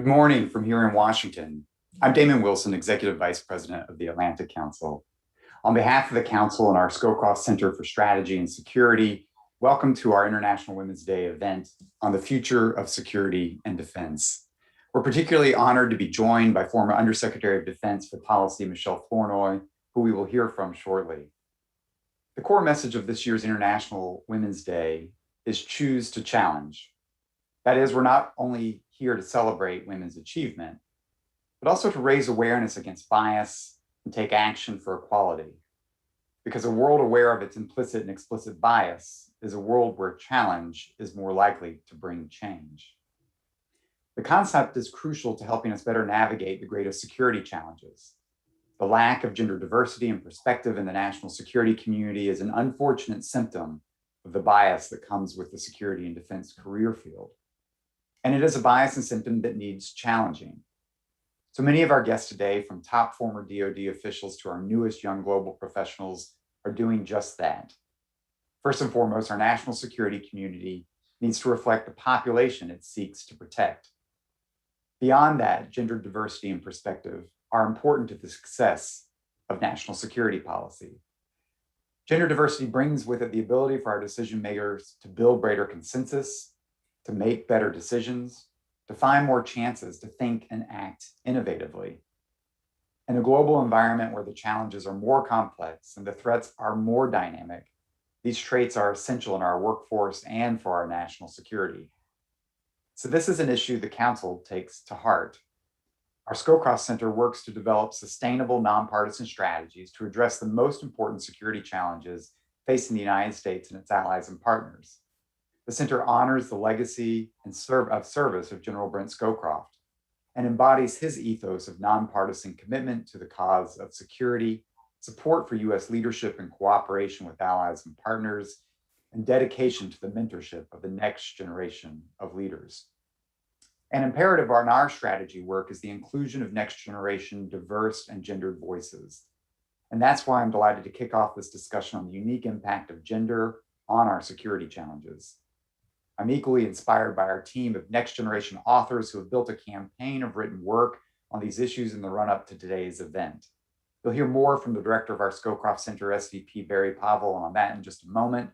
Good morning from here in Washington. I'm Damon Wilson, Executive Vice President of the Atlantic Council. On behalf of the Council and our Scowcroft Center for Strategy and Security, welcome to our International Women's Day event on the future of security and defense. We're particularly honored to be joined by former Undersecretary of Defense for Policy, Michèle Flournoy, who we will hear from shortly. The core message of this year's International Women's Day is choose to challenge. That is, we're not only here to celebrate women's achievement, but also to raise awareness against bias and take action for equality. Because a world aware of its implicit and explicit bias is a world where challenge is more likely to bring change. The concept is crucial to helping us better navigate the greatest security challenges. The lack of gender diversity and perspective in the national security community is an unfortunate symptom of the bias that comes with the security and defense career field. And it is a bias and symptom that needs challenging. So many of our guests today, from top former DoD officials to our newest young global professionals, are doing just that. First and foremost, our national security community needs to reflect the population it seeks to protect. Beyond that, gender diversity and perspective are important to the success of national security policy. Gender diversity brings with it the ability for our decision makers to build greater consensus, to make better decisions, to find more chances to think and act innovatively. In a global environment where the challenges are more complex and the threats are more dynamic, these traits are essential in our workforce and for our national security. So this is an issue the Council takes to heart. Our Scowcroft Center works to develop sustainable, nonpartisan strategies to address the most important security challenges facing the United States and its allies and partners. The center honors the legacy and service of General Brent Scowcroft and embodies his ethos of nonpartisan commitment to the cause of security, support for U.S. leadership and cooperation with allies and partners, and dedication to the mentorship of the next generation of leaders. An imperative on our strategy work is the inclusion of next generation diverse and gendered voices. And that's why I'm delighted to kick off this discussion on the unique impact of gender on our security challenges. I'm equally inspired by our team of next generation authors who have built a campaign of written work on these issues in the run-up to today's event. You'll hear more from the director of our Scowcroft Center, SVP Barry Pavel, on that in just a moment.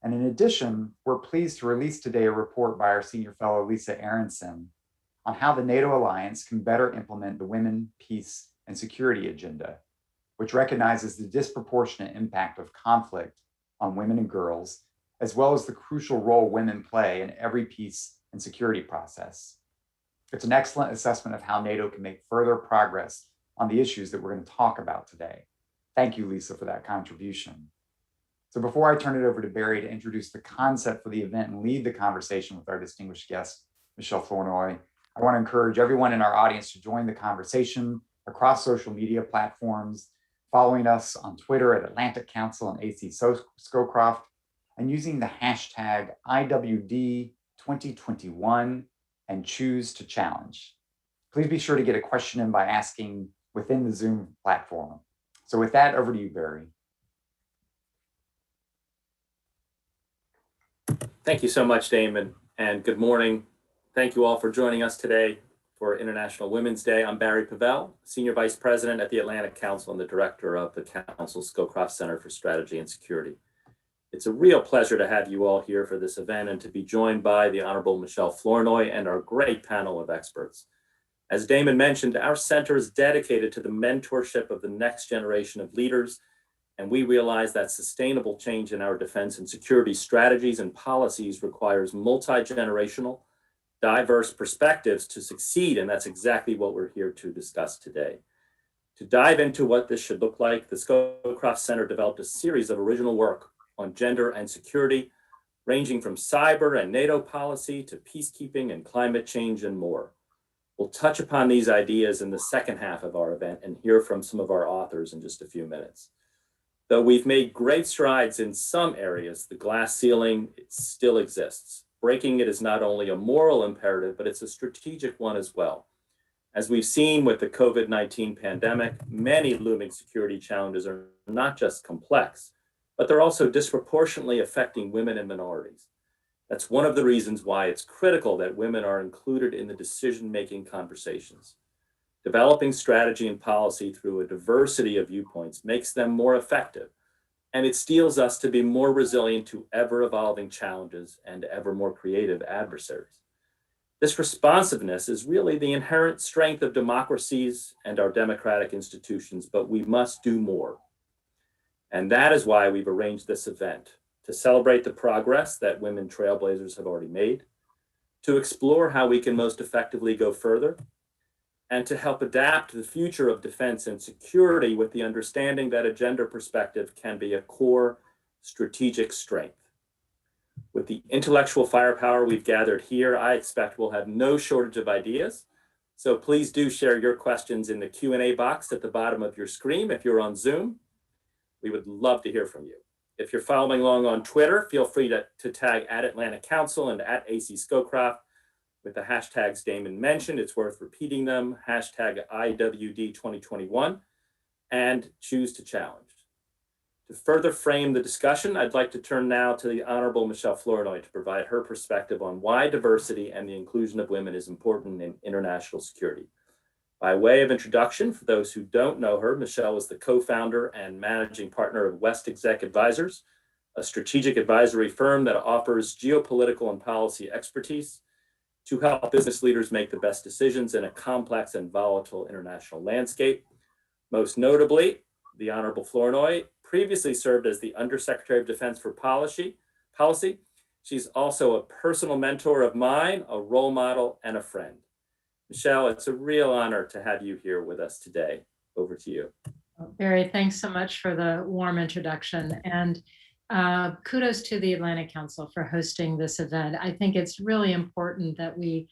And in addition, we're pleased to release today a report by our senior fellow, Lisa Aronson, on how the NATO alliance can better implement the Women, Peace, and Security agenda, which recognizes the disproportionate impact of conflict on women and girls, as well as the crucial role women play in every peace and security process. It's an excellent assessment of how NATO can make further progress on the issues that we're going to talk about today. Thank you, Lisa, for that contribution. So before I turn it over to Barry to introduce the concept for the event and lead the conversation with our distinguished guest, Michèle Flournoy, I want to encourage everyone in our audience to join the conversation across social media platforms, following us on Twitter at Atlantic Council and AC Scowcroft, and using the hashtag IWD2021 and choose to challenge. Please be sure to get a question in by asking within the Zoom platform. So with that, over to you, Barry. Thank you so much, Damon, and good morning. Thank you all for joining us today for International Women's Day. I'm Barry Pavel, Senior Vice President at the Atlantic Council and the Director of the Council's Scowcroft Center for Strategy and Security. It's a real pleasure to have you all here for this event and to be joined by the Honorable Michèle Flournoy and our great panel of experts. As Damon mentioned, our center is dedicated to the mentorship of the next generation of leaders, and we realize that sustainable change in our defense and security strategies and policies requires multi-generational, diverse perspectives to succeed, and that's exactly what we're here to discuss today. To dive into what this should look like, the Scowcroft Center developed a series of original work on gender and security, ranging from cyber and NATO policy to peacekeeping and climate change and more. We'll touch upon these ideas in the second half of our event and hear from some of our authors in just a few minutes. Though we've made great strides in some areas, the glass ceiling still exists. Breaking it is not only a moral imperative, but it's a strategic one as well. As we've seen with the COVID-19 pandemic, many looming security challenges are not just complex, but they're also disproportionately affecting women and minorities. That's one of the reasons why it's critical that women are included in the decision-making conversations. Developing strategy and policy through a diversity of viewpoints makes them more effective, and it steels us to be more resilient to ever-evolving challenges and ever more creative adversaries. This responsiveness is really the inherent strength of democracies and our democratic institutions, but we must do more. And that is why we've arranged this event, to celebrate the progress that women trailblazers have already made, to explore how we can most effectively go further, and to help adapt the future of defense and security with the understanding that a gender perspective can be a core strategic strength. With the intellectual firepower we've gathered here, I expect we'll have no shortage of ideas. So please do share your questions in the Q&A box at the bottom of your screen if you're on Zoom. We would love to hear from you. If you're following along on Twitter, feel free to tag @Atlanta Council and @AC Scowcroft with the hashtags Damon mentioned. It's worth repeating them, #IWD2021, and choose to challenge. To further frame the discussion, I'd like to turn now to the Honorable Michèle Flournoy to provide her perspective on why diversity and the inclusion of women is important in international security. By way of introduction, for those who don't know her, Michèle is the co-founder and managing partner of WestExec Advisors, a strategic advisory firm that offers geopolitical and policy expertise to help business leaders make the best decisions in a complex and volatile international landscape. Most notably, the Honorable Flournoy previously served as the Undersecretary of Defense for Policy. She's also a personal mentor of mine, a role model, and a friend. Michèle, it's a real honor to have you here with us today. Over to you. Barry, thanks so much for the warm introduction, and kudos to the Atlantic Council for hosting this event. I think it's really important that we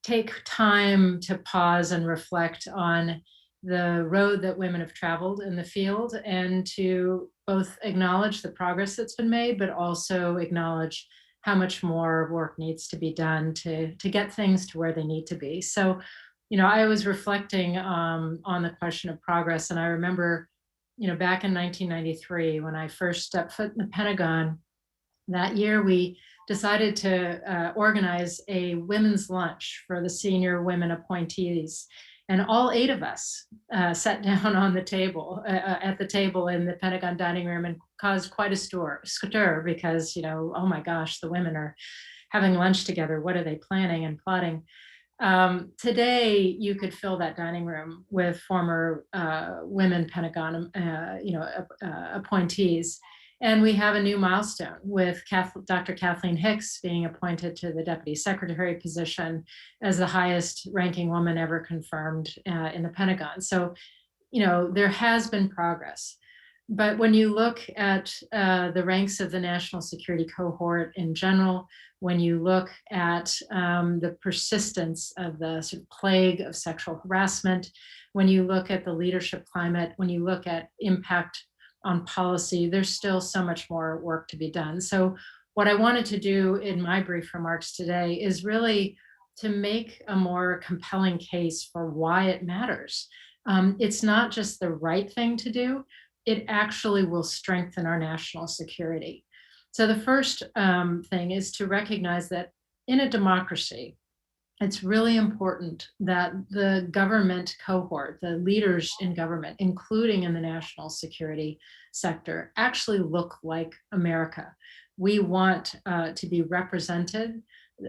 take time to pause and reflect on the road that women have traveled in the field, and to both acknowledge the progress that's been made, but also acknowledge how much more work needs to be done to get things to where they need to be. So, I was reflecting on the question of progress, and I remember, back in 1993, when I first stepped foot in the Pentagon, that year we decided to organize a women's lunch for the senior women appointees. And all 8 of us sat down on the table, at the table in the Pentagon dining room, and caused quite a stir because, oh my gosh, the women are having lunch together. What are they planning and plotting? Today, you could fill that dining room with former women Pentagon, appointees. And we have a new milestone with Dr. Kathleen Hicks being appointed to the Deputy Secretary position as the highest ranking woman ever confirmed in the Pentagon. So, there has been progress. But when you look at the ranks of the national security cohort in general, when you look at the persistence of the sort of plague of sexual harassment, when you look at the leadership climate, when you look at impact on policy, there's still so much more work to be done. So what I wanted to do in my brief remarks today is really to make a more compelling case for why it matters. It's not just the right thing to do, it actually will strengthen our national security. So the first thing is to recognize that in a democracy, it's really important that the government cohort, the leaders in government, including in the national security sector, actually look like America. We want to be represented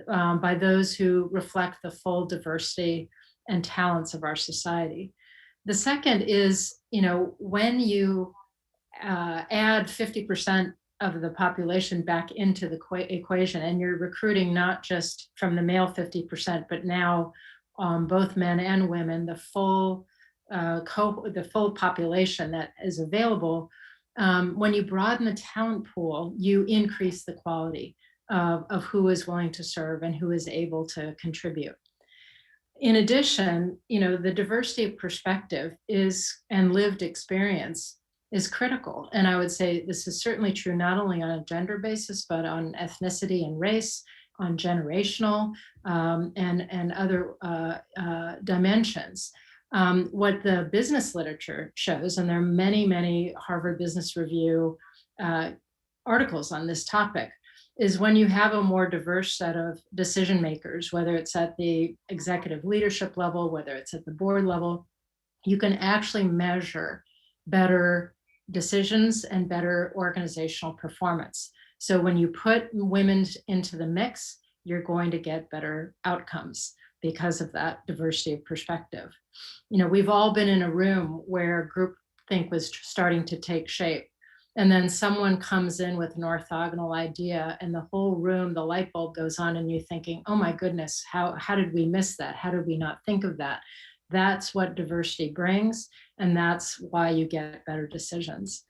by those who reflect the full diversity and talents of our society. The second is, when you add 50% of the population back into the equation, and you're recruiting not just from the male 50%, but now both men and women, the full population that is available. When you broaden the talent pool, you increase the quality of who is willing to serve and who is able to contribute. In addition, the diversity of perspective and lived experience is critical. And I would say this is certainly true not only on a gender basis, but on ethnicity and race, on generational and other dimensions. What the business literature shows, and there are many, many Harvard Business Review articles on this topic, is when you have a more diverse set of decision makers, whether it's at the executive leadership level, whether it's at the board level, you can actually measure better decisions and better organizational performance. So when you put women into the mix, you're going to get better outcomes because of that diversity of perspective. You know, we've all been in a room where groupthink was starting to take shape. And then someone comes in with an orthogonal idea and the whole room, the light bulb goes on and you're thinking, oh my goodness, how did we miss that? How did we not think of that? That's what diversity brings. And that's why you get better decisions.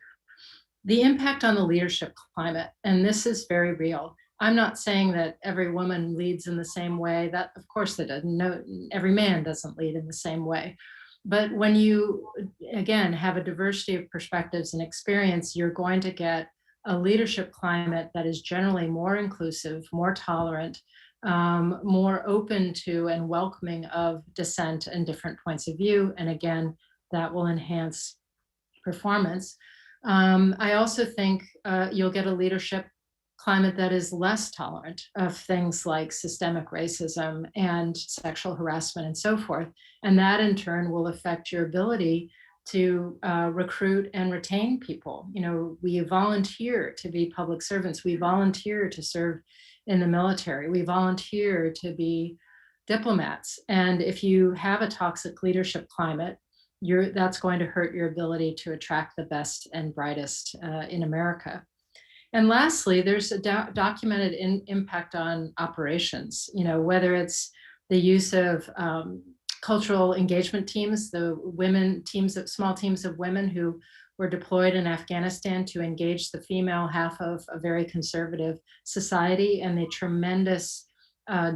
The impact on the leadership climate, and this is very real. I'm not saying that every woman leads in the same way. That, of course, that doesn't. No, every man doesn't lead in the same way. But when you, again, have a diversity of perspectives and experience, you're going to get a leadership climate that is generally more inclusive, more tolerant, more open to and welcoming of dissent and different points of view. And again, that will enhance performance. I also think you'll get a leadership climate that is less tolerant of things like systemic racism and sexual harassment and so forth. And that in turn will affect your ability to recruit and retain people. You know, we volunteer to be public servants. We volunteer to serve in the military. We volunteer to be diplomats. And if you have a toxic leadership climate, that's going to hurt your ability to attract the best and brightest in America. And lastly, there's a documented impact on operations, you know, whether it's the use of cultural engagement teams, the small teams of women who were deployed in Afghanistan to engage the female half of a very conservative society, and the tremendous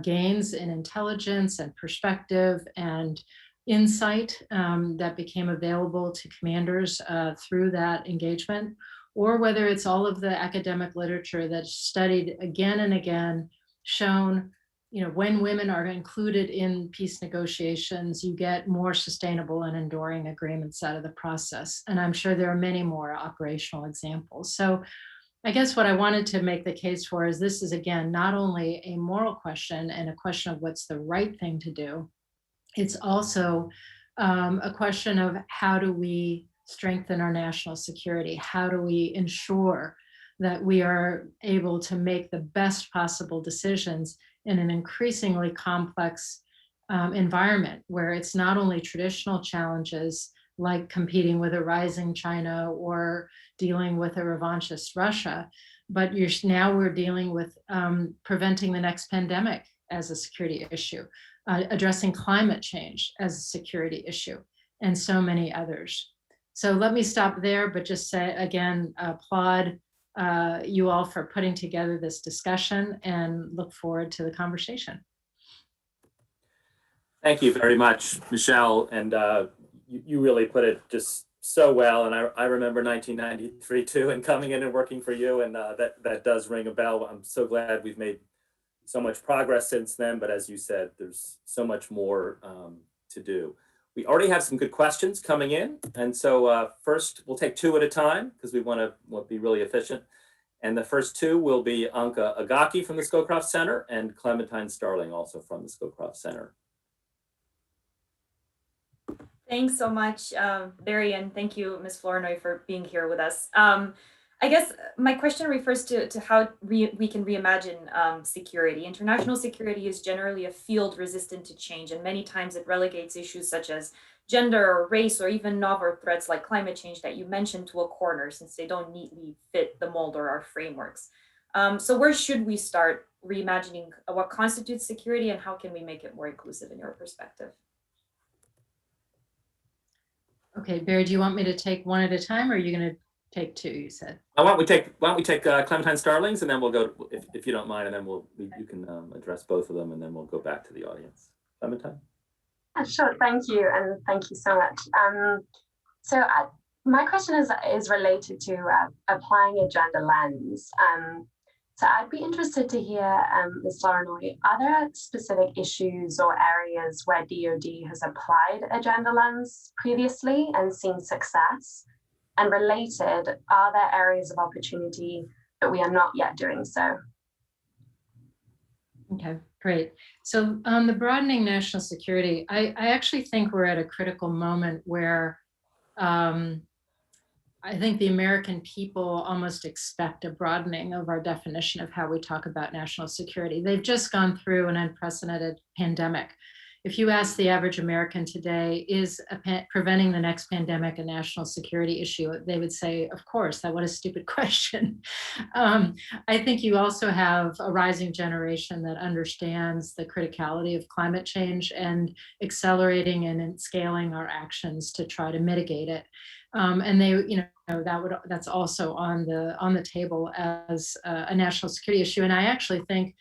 gains in intelligence and perspective and insight that became available to commanders through that engagement, or whether it's all of the academic literature that's studied again and again, shown, you know, when women are included in peace negotiations, you get more sustainable and enduring agreements out of the process. And I'm sure there are many more operational examples. So I guess what I wanted to make the case for is this is, again, not only a moral question and a question of what's the right thing to do, it's also a question of how do we strengthen our national security? How do we ensure that we are able to make the best possible decisions in an increasingly complex environment where it's not only traditional challenges like competing with a rising China or dealing with a revanchist Russia, but now we're dealing with preventing the next pandemic as a security issue, addressing climate change as a security issue, and so many others. So let me stop there, but just say again, applaud you all for putting together this discussion and look forward to the conversation. Thank you very much, Michelle. And you really put it just so well. And I remember 1993 too, and coming in and working for you, and that does ring a bell. I'm so glad we've made so much progress since then, but as you said, there's so much more to do. We already have some good questions coming in. And so first we'll take two at a time because we want to be really efficient. And the first two will be Anka Agaki from the Scowcroft Center and Clementine Starling also from the Scowcroft Center. Thanks so much, Barry, and thank you, Ms. Flournoy, for being here with us. I guess my question refers to how we can reimagine security. International security is generally a field resistant to change, and many times it relegates issues such as gender or race or even novel threats like climate change that you mentioned to a corner, since they don't neatly fit the mold or our frameworks. So where should we start reimagining what constitutes security, and how can we make it more inclusive in your perspective? Okay, Barry, do you want me to take one at a time, or are you going to take two? You said. Why don't we take Clementine Starling's, and then we'll go if you don't mind, and then you can address both of them, and then we'll go back to the audience. Clementine. Sure, thank you, and thank you so much. My question is related to applying a gender lens. So I'd be interested to hear, Ms. Flournoy, are there specific issues or areas where DoD has applied a gender lens previously and seen success? And related, are there areas of opportunity that we are not yet doing so? Okay, great. So on the broadening national security, I actually think we're at a critical moment where um, I think the American people almost expect a broadening of our definition of how we talk about national security. They've just gone through an unprecedented pandemic. If you ask the average American today, is preventing the next pandemic a national security issue? They would say, of course, what a stupid question. I think you also have a rising generation that understands the criticality of climate change and accelerating and scaling our actions to try to mitigate it. And they, that's also on the table as a national security issue. And I actually think,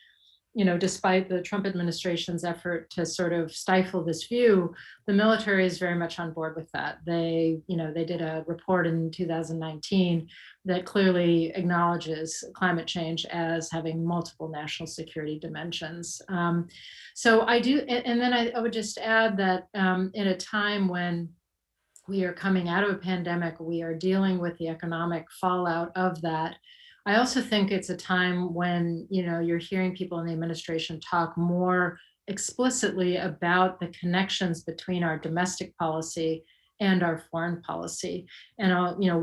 despite the Trump administration's effort to sort of stifle this view, the military is very much on board with that. They did a report in 2019 that clearly acknowledges climate change as having multiple national security dimensions. So I do, and then I would just add that in a time when we are coming out of a pandemic, we are dealing with the economic fallout of that. I also think it's a time when, you're hearing people in the administration talk more explicitly about the connections between our domestic policy and our foreign policy. And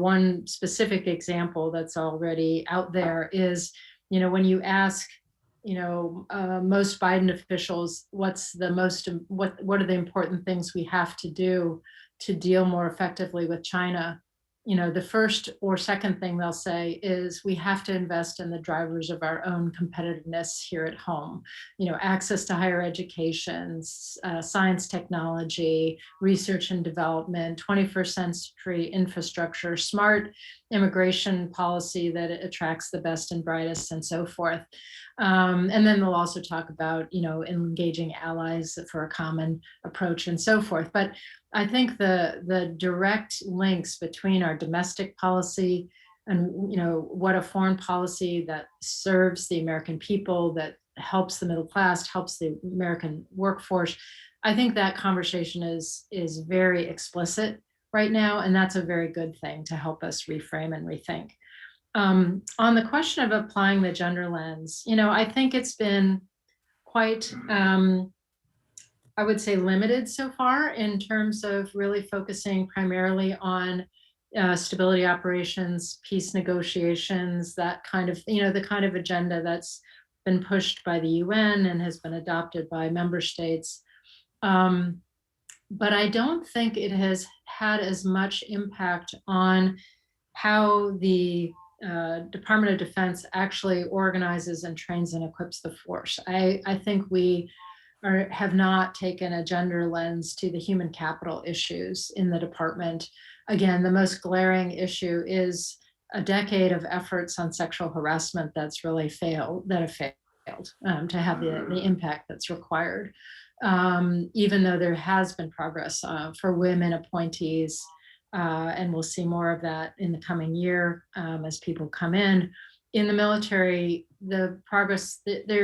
one specific example that's already out there is, when you ask, most Biden officials, what are the important things we have to do to deal more effectively with China, the first or second thing they'll say is we have to invest in the drivers of our own competitiveness here at home. Access to higher education, science, technology, research and development, 21st century infrastructure, smart immigration policy that attracts the best and brightest, and so forth. And then they'll also talk about, engaging allies for a common approach and so forth. But I think the direct links between our domestic policy and what a foreign policy that serves the American people, that helps the middle class, helps the American workforce, I think that conversation is very explicit right now, and that's a very good thing to help us reframe and rethink. On the question of applying the gender lens, I think it's been quite I would say limited so far in terms of really focusing primarily on stability operations, peace negotiations, that kind of, the kind of agenda that's been pushed by the UN and has been adopted by member states. But I don't think it has had as much impact on how the Department of Defense actually organizes and trains and equips the force. I think we have not taken a gender lens to the human capital issues in the department. Again, the most glaring issue is a decade of efforts on sexual harassment that's really failed to have the impact that's required. Even though there has been progress for women appointees, and we'll see more of that in the coming year as people come in. In the military, there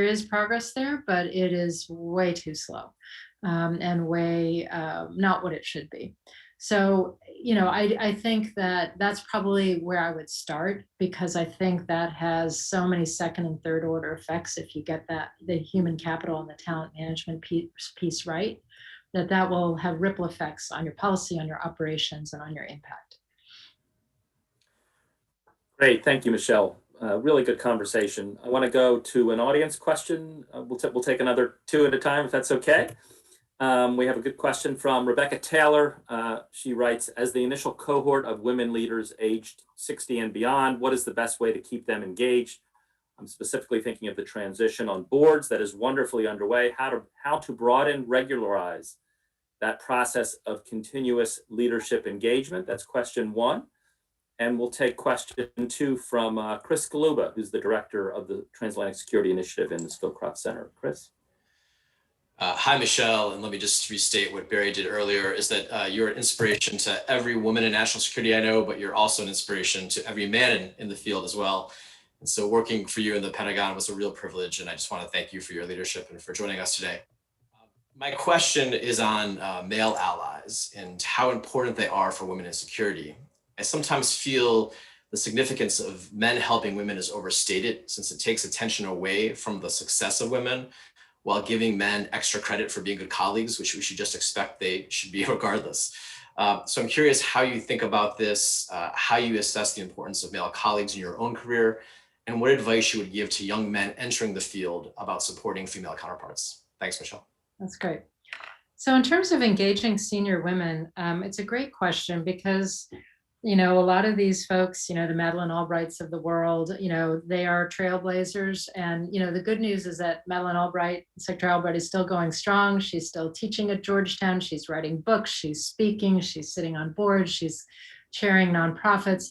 is progress there, but it is way too slow and way not what it should be. So, I think that's probably where I would start, because I think that has so many second and third order effects if you get the human capital and the talent management piece right, that will have ripple effects on your policy, on your operations, and on your impact. Great, thank you, Michèle. Really good conversation. I want to go to an audience question. We'll take another two at a time, if that's okay. We have a good question from Rebecca Taylor. She writes, as the initial cohort of women leaders aged 60 and beyond, what is the best way to keep them engaged? I'm specifically thinking of the transition on boards that is wonderfully underway. How to broaden, regularize that process of continuous leadership engagement? That's question one. And we'll take question two from Chris Galuba, who's the director of the Transatlantic Security Initiative in the Scowcroft Center. Chris. Hi, Michèle, and let me just restate what Barry did earlier, is that you're an inspiration to every woman in national security I know, but you're also an inspiration to every man in the field as well. And so working for you in the Pentagon was a real privilege, and I just want to thank you for your leadership and for joining us today. My question is on male allies and how important they are for women in security. I sometimes feel the significance of men helping women is overstated, since it takes attention away from the success of women while giving men extra credit for being good colleagues, which we should just expect they should be regardless. So I'm curious how you think about this, how you assess the importance of male colleagues in your own career, and what advice you would give to young men entering the field about supporting female counterparts. Thanks, Michèle. That's great. So in terms of engaging senior women, it's a great question because, you know, a lot of these folks, you know, the Madeleine Albrights of the world, you know, they are trailblazers. And, you know, the good news is that Madeleine Albright, Secretary Albright, is still going strong. She's still teaching at Georgetown. She's writing books. She's speaking. She's sitting on boards. She's chairing nonprofits.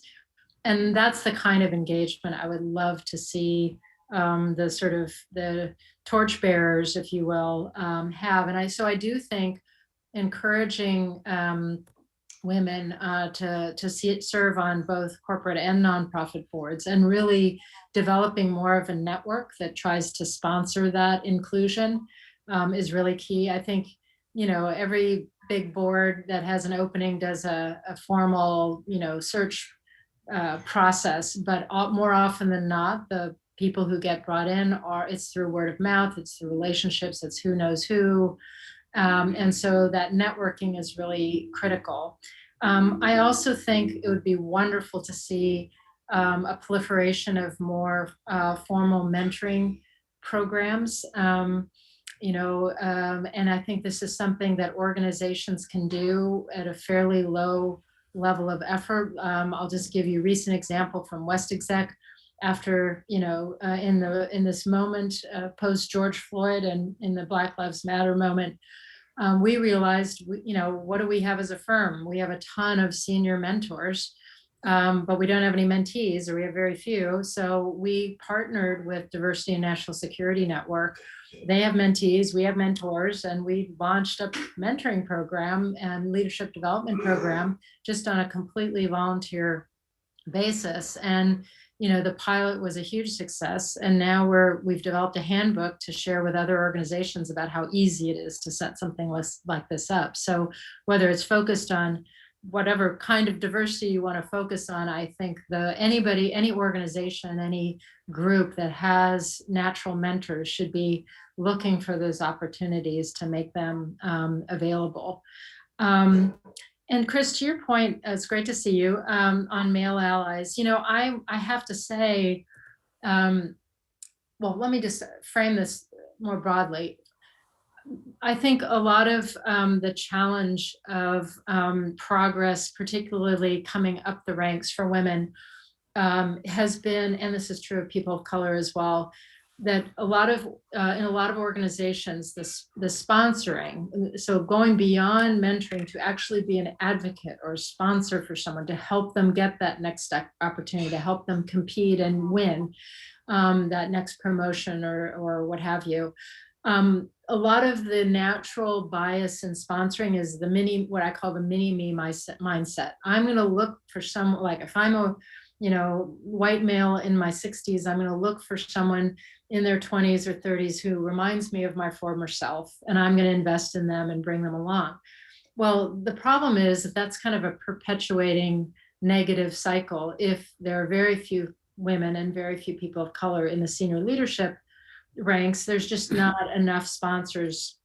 And that's the kind of engagement I would love to see the sort of the torchbearers, if you will, have. And so I do think encouraging women to see it serve on both corporate and nonprofit boards, and really developing more of a network that tries to sponsor that inclusion is really key. I think, you know, every big board that has an opening does a formal, you know, search process, but more often than not, the people who get brought in it's through word of mouth, it's through relationships, it's who knows who. And so that networking is really critical. I also think it would be wonderful to see a proliferation of more formal mentoring programs. You know, and I think this is something that organizations can do at a fairly low level of effort. I'll just give you a recent example from WestExec. After, you know, in this moment post George Floyd and in the Black Lives Matter moment, we realized, you know, what do we have as a firm? We have a ton of senior mentors, but we don't have any mentees, or we have very few. So we partnered with Diversity and National Security Network. They have mentees, we have mentors, and we launched a mentoring program and leadership development program just on a completely volunteer basis. And you know, the pilot was a huge success, and now we've developed a handbook to share with other organizations about how easy it is to set something like this up. So whether it's focused on whatever kind of diversity you want to focus on, I think any organization, any group that has natural mentors should be looking for those opportunities to make them available. And Chris, to your point, it's great to see you on male allies. You know, I have to say, well, let me just frame this more broadly. I think a lot of the challenge of progress, particularly coming up the ranks for women, has been, and this is true of people of color as well, that in a lot of organizations, the sponsoring, so going beyond mentoring to actually be an advocate or a sponsor for someone to help them get that next opportunity, to help them compete and win that next promotion or what have you. A lot of the natural bias in sponsoring is what I call the mini-me mindset. I'm going to look for someone, like if I'm a white male in my 60s, I'm going to look for someone in their 20s or 30s who reminds me of my former self, and I'm going to invest in them and bring them along. Well, the problem is that that's kind of a perpetuating negative cycle. If there are very few women and very few people of color in the senior leadership ranks, there's just not enough sponsors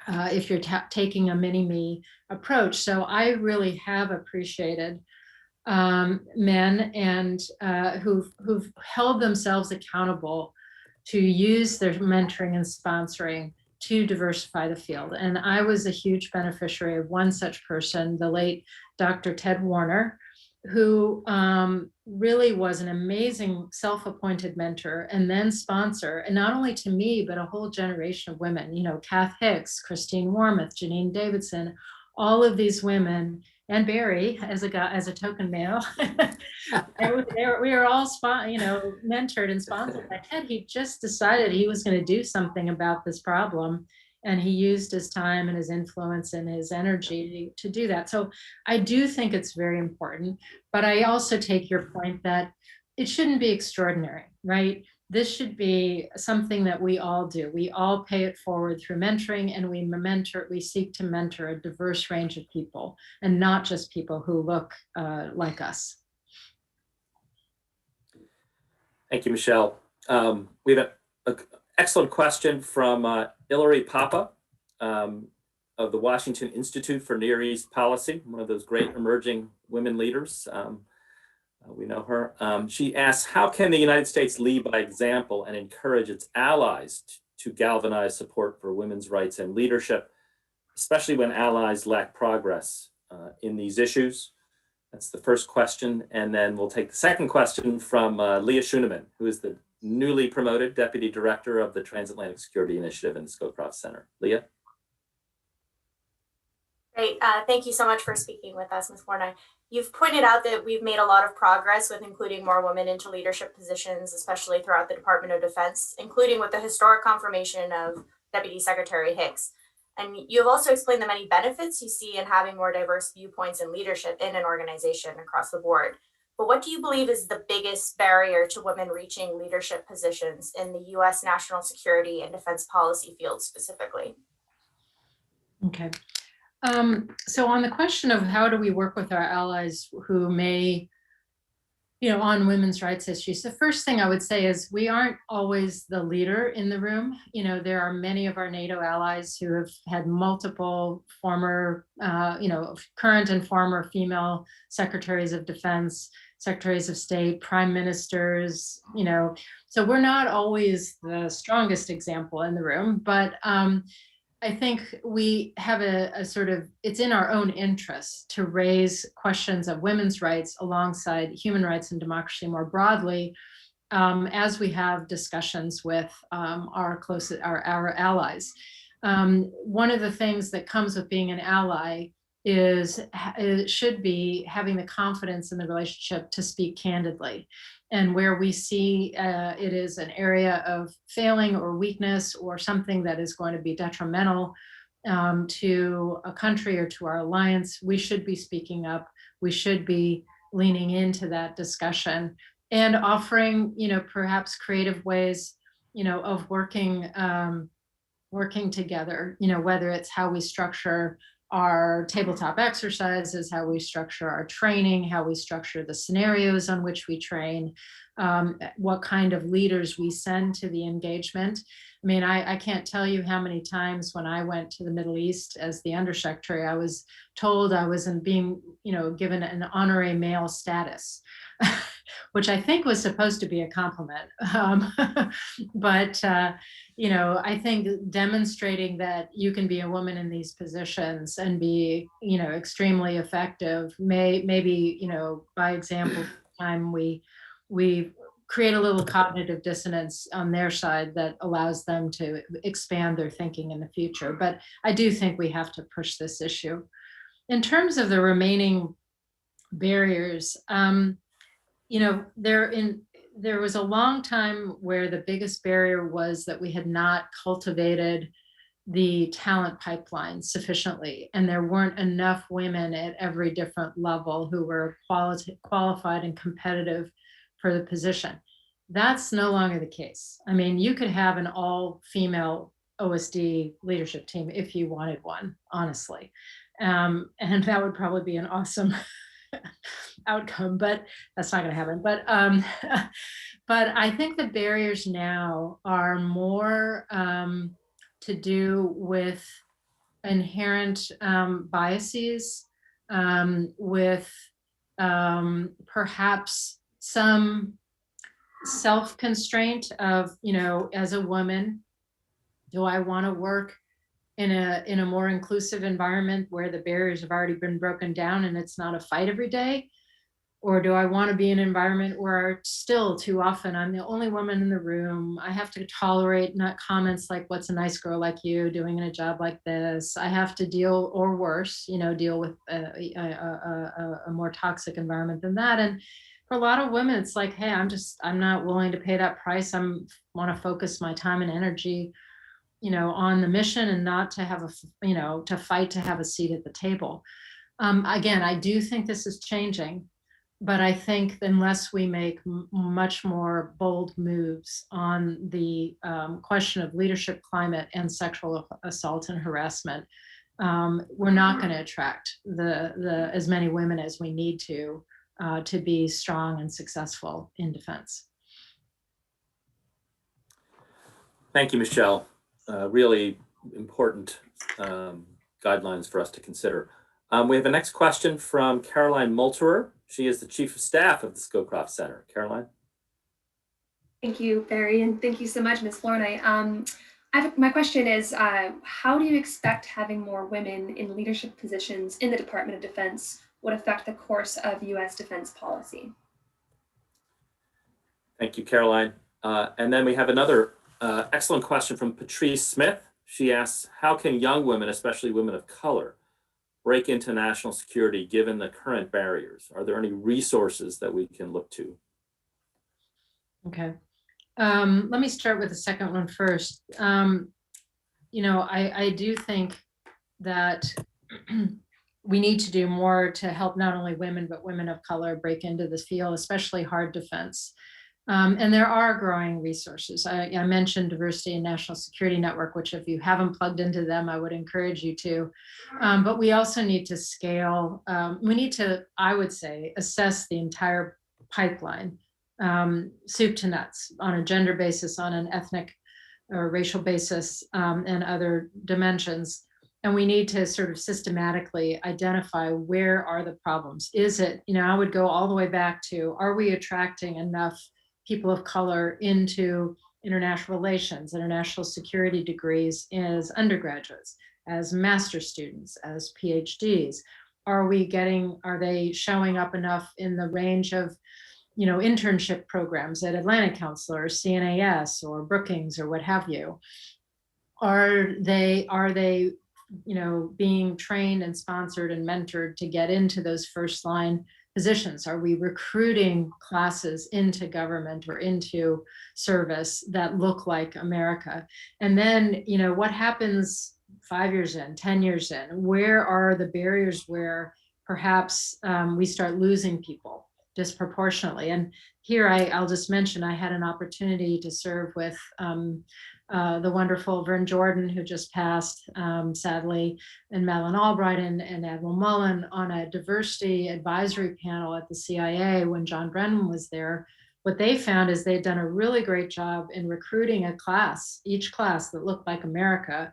if you're taking a mini-me approach. So I really have appreciated men and who've held themselves accountable to use their mentoring and sponsoring to diversify the field. And I was a huge beneficiary of one such person, the late Dr. Ted Warner, who really was an amazing self-appointed mentor and then sponsor, and not only to me, but a whole generation of women, you know, Kath Hicks, Christine Wormuth, Janine Davidson, all of these women, and Barry as a token male. we were all mentored and sponsored by Ted. He just decided he was going to do something about this problem, and he used his time and his influence and his energy to do that. So I do think it's very important, but I also take your point that it shouldn't be extraordinary, right? This should be something that we all do. We all pay it forward through mentoring, and we seek to mentor a diverse range of people and not just people who look like us. Thank you, Michelle. We have an excellent question from Hilary Papa of the Washington Institute for Near East Policy, one of those great emerging women leaders. We know her. She asks, how can the United States lead by example and encourage its allies to galvanize support for women's rights and leadership, especially when allies lack progress in these issues? That's the first question. And then we'll take the second question from Leah Schuneman, who is the newly promoted Deputy Director of the Transatlantic Security Initiative in the Scowcroft Center. Leah? Great. Thank you so much for speaking with us, Ms. Flournoy. You've pointed out that we've made a lot of progress with including more women into leadership positions, especially throughout the Department of Defense, including with the historic confirmation of Deputy Secretary Hicks. And you have also explained the many benefits you see in having more diverse viewpoints and leadership in an organization across the board. But what do you believe is the biggest barrier to women reaching leadership positions in the U.S. national security and defense policy field specifically? Okay. So on the question of how do we work with our allies who may, on women's rights issues, the first thing I would say is we aren't always the leader in the room. There are many of our NATO allies who have had multiple former, current and former female secretaries of defense, secretaries of state, prime ministers, so we're not always the strongest example in the room, but I think we have a sort of, it's in our own interest to raise questions of women's rights alongside human rights and democracy more broadly, as we have discussions with our allies. One of the things that comes with being an ally is it should be having the confidence in the relationship to speak candidly. And where we see it is an area of failing or weakness or something that is going to be detrimental to a country or to our alliance, we should be speaking up. We should be leaning into that discussion and offering, perhaps creative ways, of working together, whether it's how we structure our tabletop exercises, how we structure our training, how we structure the scenarios on which we train, what kind of leaders we send to the engagement. I mean, I can't tell you how many times when I went to the Middle East as the undersecretary, I was told I wasn't being, given an honorary male status, which I think was supposed to be a compliment. But I think demonstrating that you can be a woman in these positions and be, extremely effective, maybe, by example, time we create a little cognitive dissonance on their side that allows them to expand their thinking in the future. But I do think we have to push this issue. In terms of the remaining barriers, there was a long time where the biggest barrier was that we had not cultivated the talent pipeline sufficiently, and there weren't enough women at every different level who were qualified and competitive for the position. That's no longer the case. I mean, you could have an all-female OSD leadership team if you wanted one, honestly, and that would probably be an awesome outcome, but that's not going to happen. But I think the barriers now are more to do with inherent biases, with perhaps some self-constraint of, as a woman, do I want to work in a more inclusive environment where the barriers have already been broken down and it's not a fight every day? Or do I want to be in an environment where still too often I'm the only woman in the room? I have to tolerate not comments like, what's a nice girl like you doing in a job like this? I have to deal, or worse, deal with a more toxic environment than that. And for a lot of women, it's like, hey, I'm not willing to pay that price. I want to focus my time and energy on the mission and not to have to fight to have a seat at the table. Again, I do think this is changing, but I think unless we make much more bold moves on the question of leadership climate and sexual assault and harassment, we're not going to attract the as many women as we need to be strong and successful in defense. Thank you, Michelle. Really important guidelines for us to consider. We have a next question from Caroline Molterer. She is the Chief of Staff of the Scowcroft Center. Caroline. Thank you, Barry, and thank you so much, Ms. Flournoy. My question is, how do you expect having more women in leadership positions in the Department of Defense would affect the course of U.S. defense policy? Thank you, Caroline. And then we have another excellent question from Patrice Smith. She asks, how can young women, especially women of color, break into national security given the current barriers? Are there any resources that we can look to? Okay. Let me start with the second one first. You know, I do think that we need to do more to help not only women, but women of color break into this field, especially hard defense. And there are growing resources. I mentioned Diversity and National Security Network, which if you haven't plugged into them, I would encourage you to. But we also need to scale. We need to, I would say, assess the entire pipeline, soup to nuts, on a gender basis, on an ethnic or racial basis, and other dimensions. And we need to sort of systematically identify where are the problems. Is it, you know, I would go all the way back to, are we attracting enough people of color into international relations, international security degrees as undergraduates, as master's students, as PhDs? Are they showing up enough in the range of, you know, internship programs at Atlantic Council or CNAS or Brookings or what have you? Are they, you know, being trained and sponsored and mentored to get into those first line positions? Are we recruiting classes into government or into service that look like America? And then, you know, what happens 5 years in, 10 years in? Where are the barriers where perhaps we start losing people disproportionately? And here I'll just mention, I had an opportunity to serve with the wonderful Vern Jordan, who just passed, sadly, and Madeleine Albright and Admiral Mullen on a diversity advisory panel at the CIA when John Brennan was there. What they found is they'd done a really great job in recruiting a class, each class that looked like America,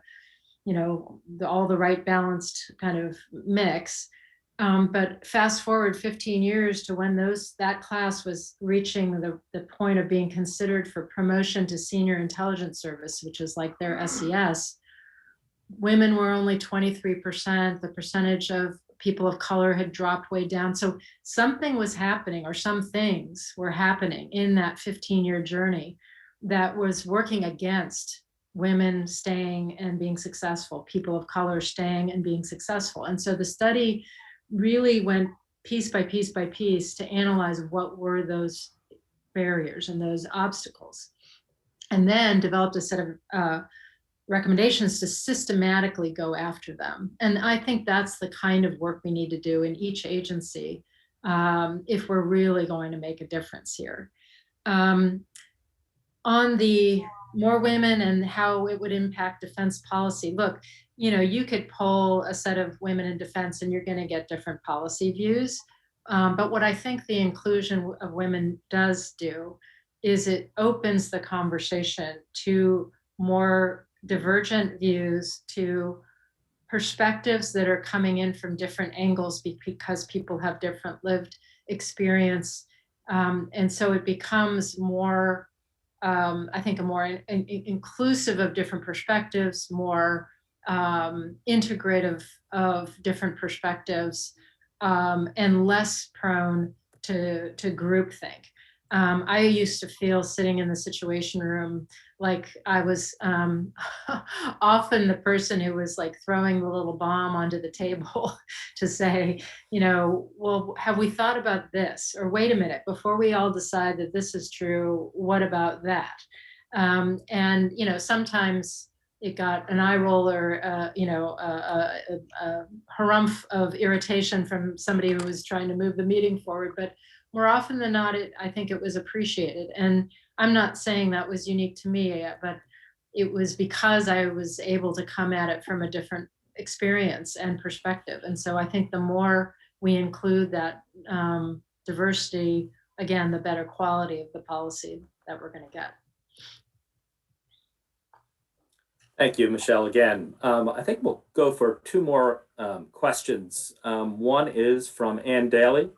you know, all the right balanced kind of mix. But fast forward 15 years to when that class was reaching the point of being considered for promotion to senior intelligence service, which is like their SES, women were only 23%. The percentage of people of color had dropped way down. So something was happening, or some things were happening in that 15-year journey that was working against women staying and being successful, people of color staying and being successful. And so the study really went piece by piece by piece to analyze what were those barriers and those obstacles, and then developed a set of recommendations to systematically go after them. And I think that's the kind of work we need to do in each agency if we're really going to make a difference here. On the more women and how it would impact defense policy, look, you know, you could poll a set of women in defense and you're going to get different policy views. But what I think the inclusion of women does do is it opens the conversation to more divergent views, to perspectives that are coming in from different angles because people have different lived experience. And so it becomes more, I think, a more inclusive of different perspectives, more integrative of different perspectives, and less prone to groupthink. I used to feel, sitting in the Situation Room, like I was often the person who was like throwing the little bomb onto the table to say, you know, well, have we thought about this? Or wait a minute, before we all decide that this is true, what about that? And, you know, sometimes it got an eye roll or, you know, a harumph of irritation from somebody who was trying to move the meeting forward. But more often than not, I think it was appreciated. And I'm not saying that was unique to me, but it was because I was able to come at it from a different experience and perspective. And so I think the more we include that diversity, again, the better quality of the policy that we're going to get. Thank you, Michelle, again. I think we'll go for two more questions. One is from Ann Daly.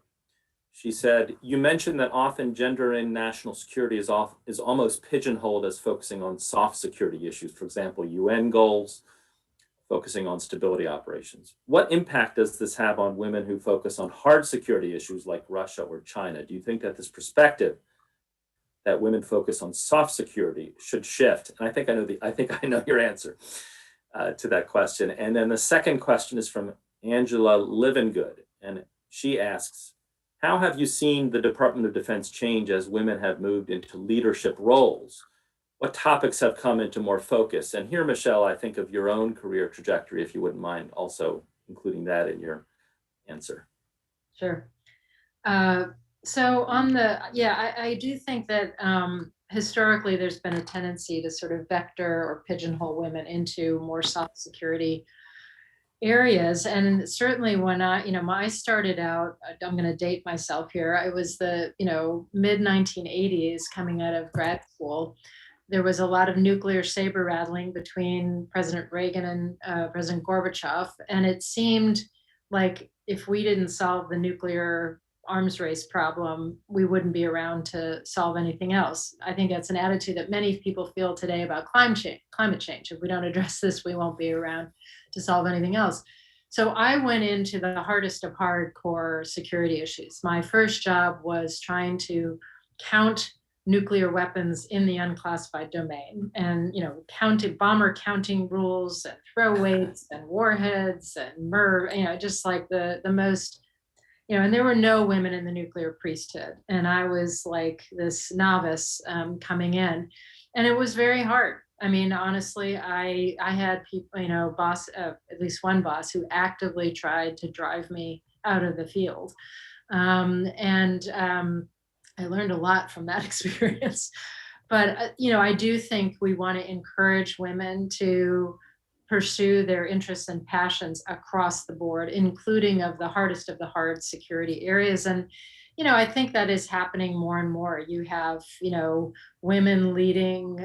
She said, you mentioned that often gender in national security is almost pigeonholed as focusing on soft security issues, for example, UN goals, focusing on stability operations. What impact does this have on women who focus on hard security issues like Russia or China? Do you think that this perspective that women focus on soft security should shift? And I think I know your answer to that question. And then the second question is from Angela Livengood, and she asks, how have you seen the Department of Defense change as women have moved into leadership roles? What topics have come into more focus? And here, Michelle, I think of your own career trajectory, if you wouldn't mind also including that in your answer. Sure. So I do think that historically there's been a tendency to sort of vector or pigeonhole women into more soft security areas. And certainly when I started out, I'm going to date myself here. I was the, mid 1980s coming out of grad school. There was a lot of nuclear saber rattling between President Reagan and President Gorbachev. And it seemed like if we didn't solve the nuclear arms race problem, we wouldn't be around to solve anything else. I think that's an attitude that many people feel today about climate change. If we don't address this, we won't be around to solve anything else. So I went into the hardest of hardcore security issues. My first job was trying to count nuclear weapons in the unclassified domain, and counted bomber counting rules and throw weights and warheads and just like the most, and there were no women in the nuclear priesthood, and I was like this novice coming in, and it was very hard. I mean, honestly, I had people, at least one boss who actively tried to drive me out of the field, I learned a lot from that experience. But, I do think we want to encourage women to pursue their interests and passions across the board, including of the hardest of the hard security areas. And, I think that is happening more and more. You have, women leading,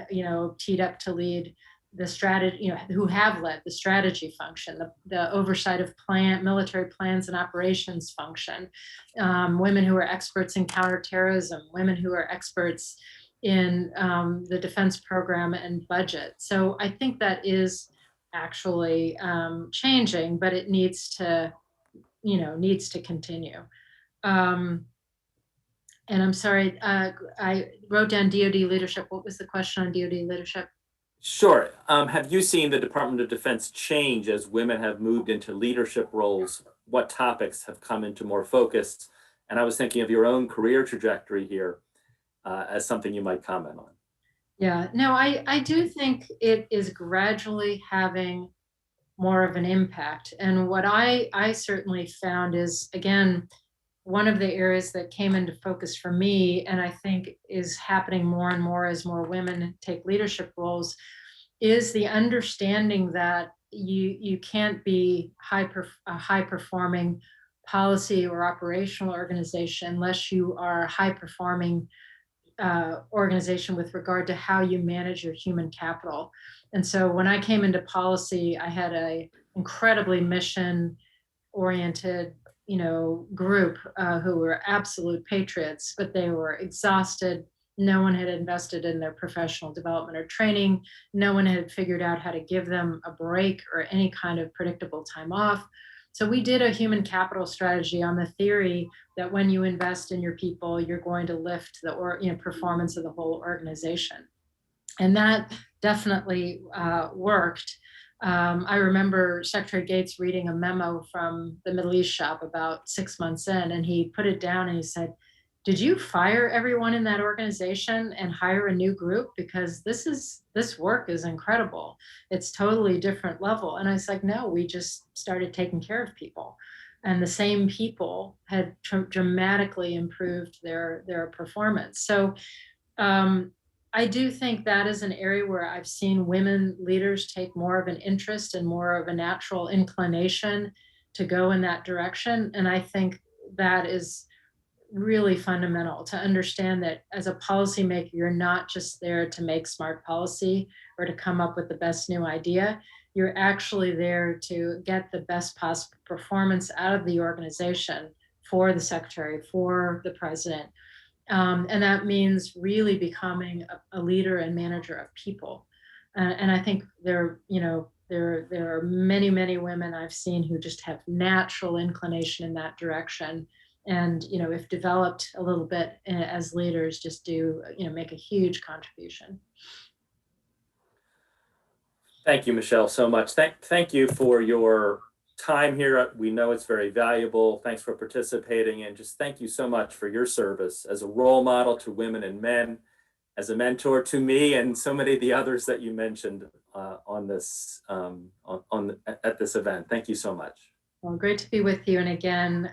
teed up to lead the strategy, who have led the strategy function, the oversight of military plans and operations function, women who are experts in counterterrorism, women who are experts in the defense program and budget. So I think that is actually changing, but it needs to continue. And I'm sorry, I wrote down DoD leadership. What was the question on DoD leadership? Sure. Have you seen the Department of Defense change as women have moved into leadership roles? What topics have come into more focus? And I was thinking of your own career trajectory here as something you might comment on. Yeah, no, I do think it is gradually having more of an impact. And what I certainly found is, again, one of the areas that came into focus for me, and I think is happening more and more as more women take leadership roles, is the understanding that you can't be a high performing policy or operational organization unless you are a high performing organization with regard to how you manage your human capital. And so when I came into policy, I had a incredibly mission oriented group who were absolute patriots, but they were exhausted. No one had invested in their professional development or training. No one had figured out how to give them a break or any kind of predictable time off. So we did a human capital strategy on the theory that when you invest in your people, you're going to lift the performance of the whole organization. And that definitely worked. I remember Secretary Gates reading a memo from the Middle East shop about 6 months in, and he put it down and he said, did you fire everyone in that organization and hire a new group? Because this work is incredible. It's totally different level. And I was like, no, we just started taking care of people. And the same people had dramatically improved their performance. So I do think that is an area where I've seen women leaders take more of an interest and more of a natural inclination to go in that direction. And I think that is really fundamental to understand that as a policymaker, you're not just there to make smart policy or to come up with the best new idea. You're actually there to get the best possible performance out of the organization for the secretary, for the president. And that means really becoming a leader and manager of people. And I think there are many, many women I've seen who just have natural inclination in that direction. And, if developed a little bit as leaders, just do, make a huge contribution. Thank you, Michelle, so much. Thank you for your time here. We know it's very valuable. Thanks for participating, and just thank you so much for your service as a role model to women and men, as a mentor to me and so many of the others that you mentioned at this event. Thank you so much. Well, great to be with you. And again,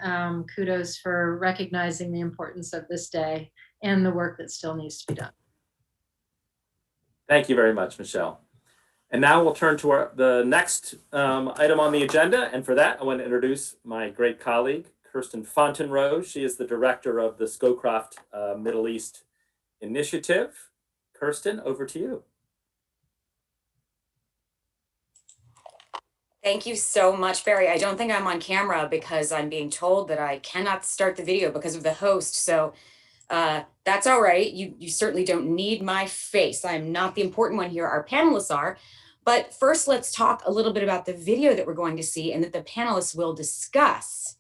kudos for recognizing the importance of this day and the work that still needs to be done. Thank you very much, Michelle. And now we'll turn to the next item on the agenda. And for that, I want to introduce my great colleague, Kirsten Fontenrose. She is the director of the Scowcroft Middle East Initiative. Kirsten, over to you. Thank you so much, Barry. I don't think I'm on camera because I'm being told that I cannot start the video because of the host. So that's all right. You certainly don't need my face. I'm not the important one here. Our panelists are. But first, let's talk a little bit about the video that we're going to see and that the panelists will discuss.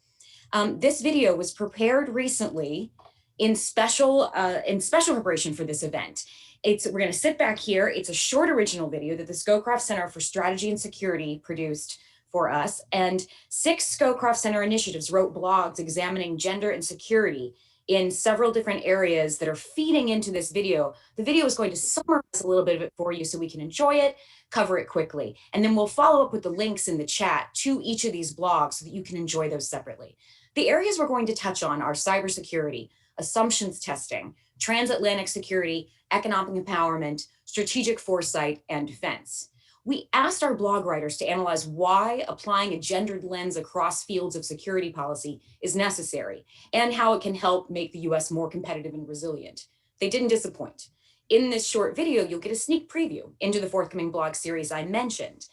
This video was prepared recently in special preparation for this event. We're going to sit back here. It's a short original video that the Scowcroft Center for Strategy and Security produced for us. And 6 Scowcroft Center initiatives wrote blogs examining gender and security in several different areas that are feeding into this video. The video is going to summarize a little bit of it for you so we can enjoy it, cover it quickly. And then we'll follow up with the links in the chat to each of these blogs so that you can enjoy those separately. The areas we're going to touch on are cybersecurity, assumptions testing, transatlantic security, economic empowerment, strategic foresight, and defense. We asked our blog writers to analyze why applying a gendered lens across fields of security policy is necessary and how it can help make the US more competitive and resilient. They didn't disappoint. In this short video, you'll get a sneak preview into the forthcoming blog series I mentioned.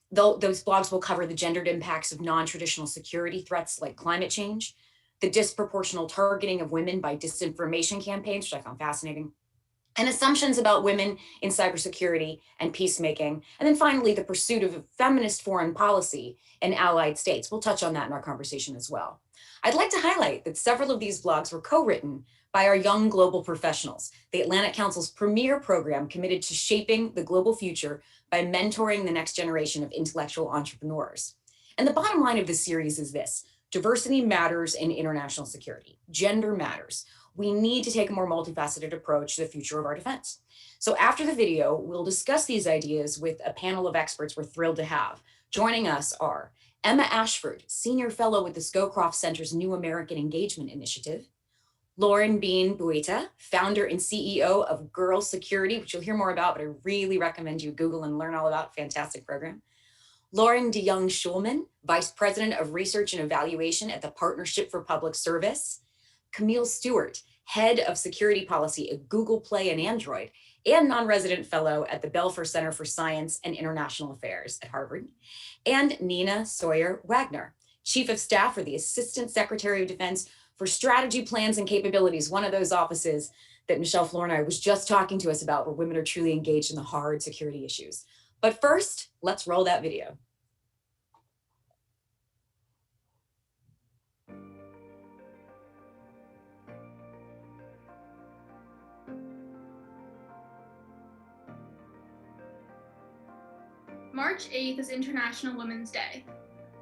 Those blogs will cover the gendered impacts of non-traditional security threats like climate change, the disproportional targeting of women by disinformation campaigns, which I found fascinating, and assumptions about women in cybersecurity and peacemaking. And then finally, the pursuit of a feminist foreign policy in allied states. We'll touch on that in our conversation as well. I'd like to highlight that several of these blogs were co-written by our Young Global Professionals, the Atlantic Council's premier program committed to shaping the global future by mentoring the next generation of intellectual entrepreneurs. And the bottom line of this series is this: diversity matters in international security. Gender matters. We need to take a more multifaceted approach to the future of our defense. So after the video, we'll discuss these ideas with a panel of experts we're thrilled to have. Joining us are Emma Ashford, Senior Fellow with the Scowcroft Center's New American Engagement Initiative, Lauren Bean Buita, founder and CEO of Girl Security, which you'll hear more about, but I really recommend you Google and learn all about. Fantastic program. Lauren DeYoung-Schulman, Vice President of Research and Evaluation at the Partnership for Public Service, Camille Stewart, Head of Security Policy at Google Play and Android, and non-resident fellow at the Belfer Center for Science and International Affairs at Harvard, and Nina Sawyer-Wagner, Chief of Staff for the Assistant Secretary of Defense for Strategy, Plans, and Capabilities, one of those offices that Michèle Flournoy was just talking to us about, where women are truly engaged in the hard security issues. But first, let's roll that video. March 8th is International Women's Day.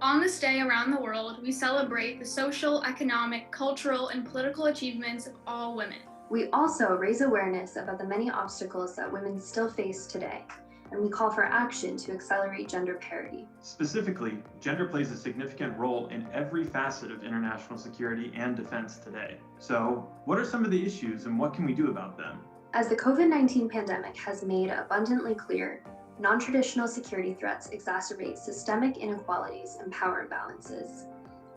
On this day around the world, we celebrate the social, economic, cultural, and political achievements of all women. We also raise awareness about the many obstacles that women still face today, and we call for action to accelerate gender parity. Specifically, gender plays a significant role in every facet of international security and defense today. So, what are some of the issues and what can we do about them? As the COVID-19 pandemic has made abundantly clear, non-traditional security threats exacerbate systemic inequalities and power imbalances.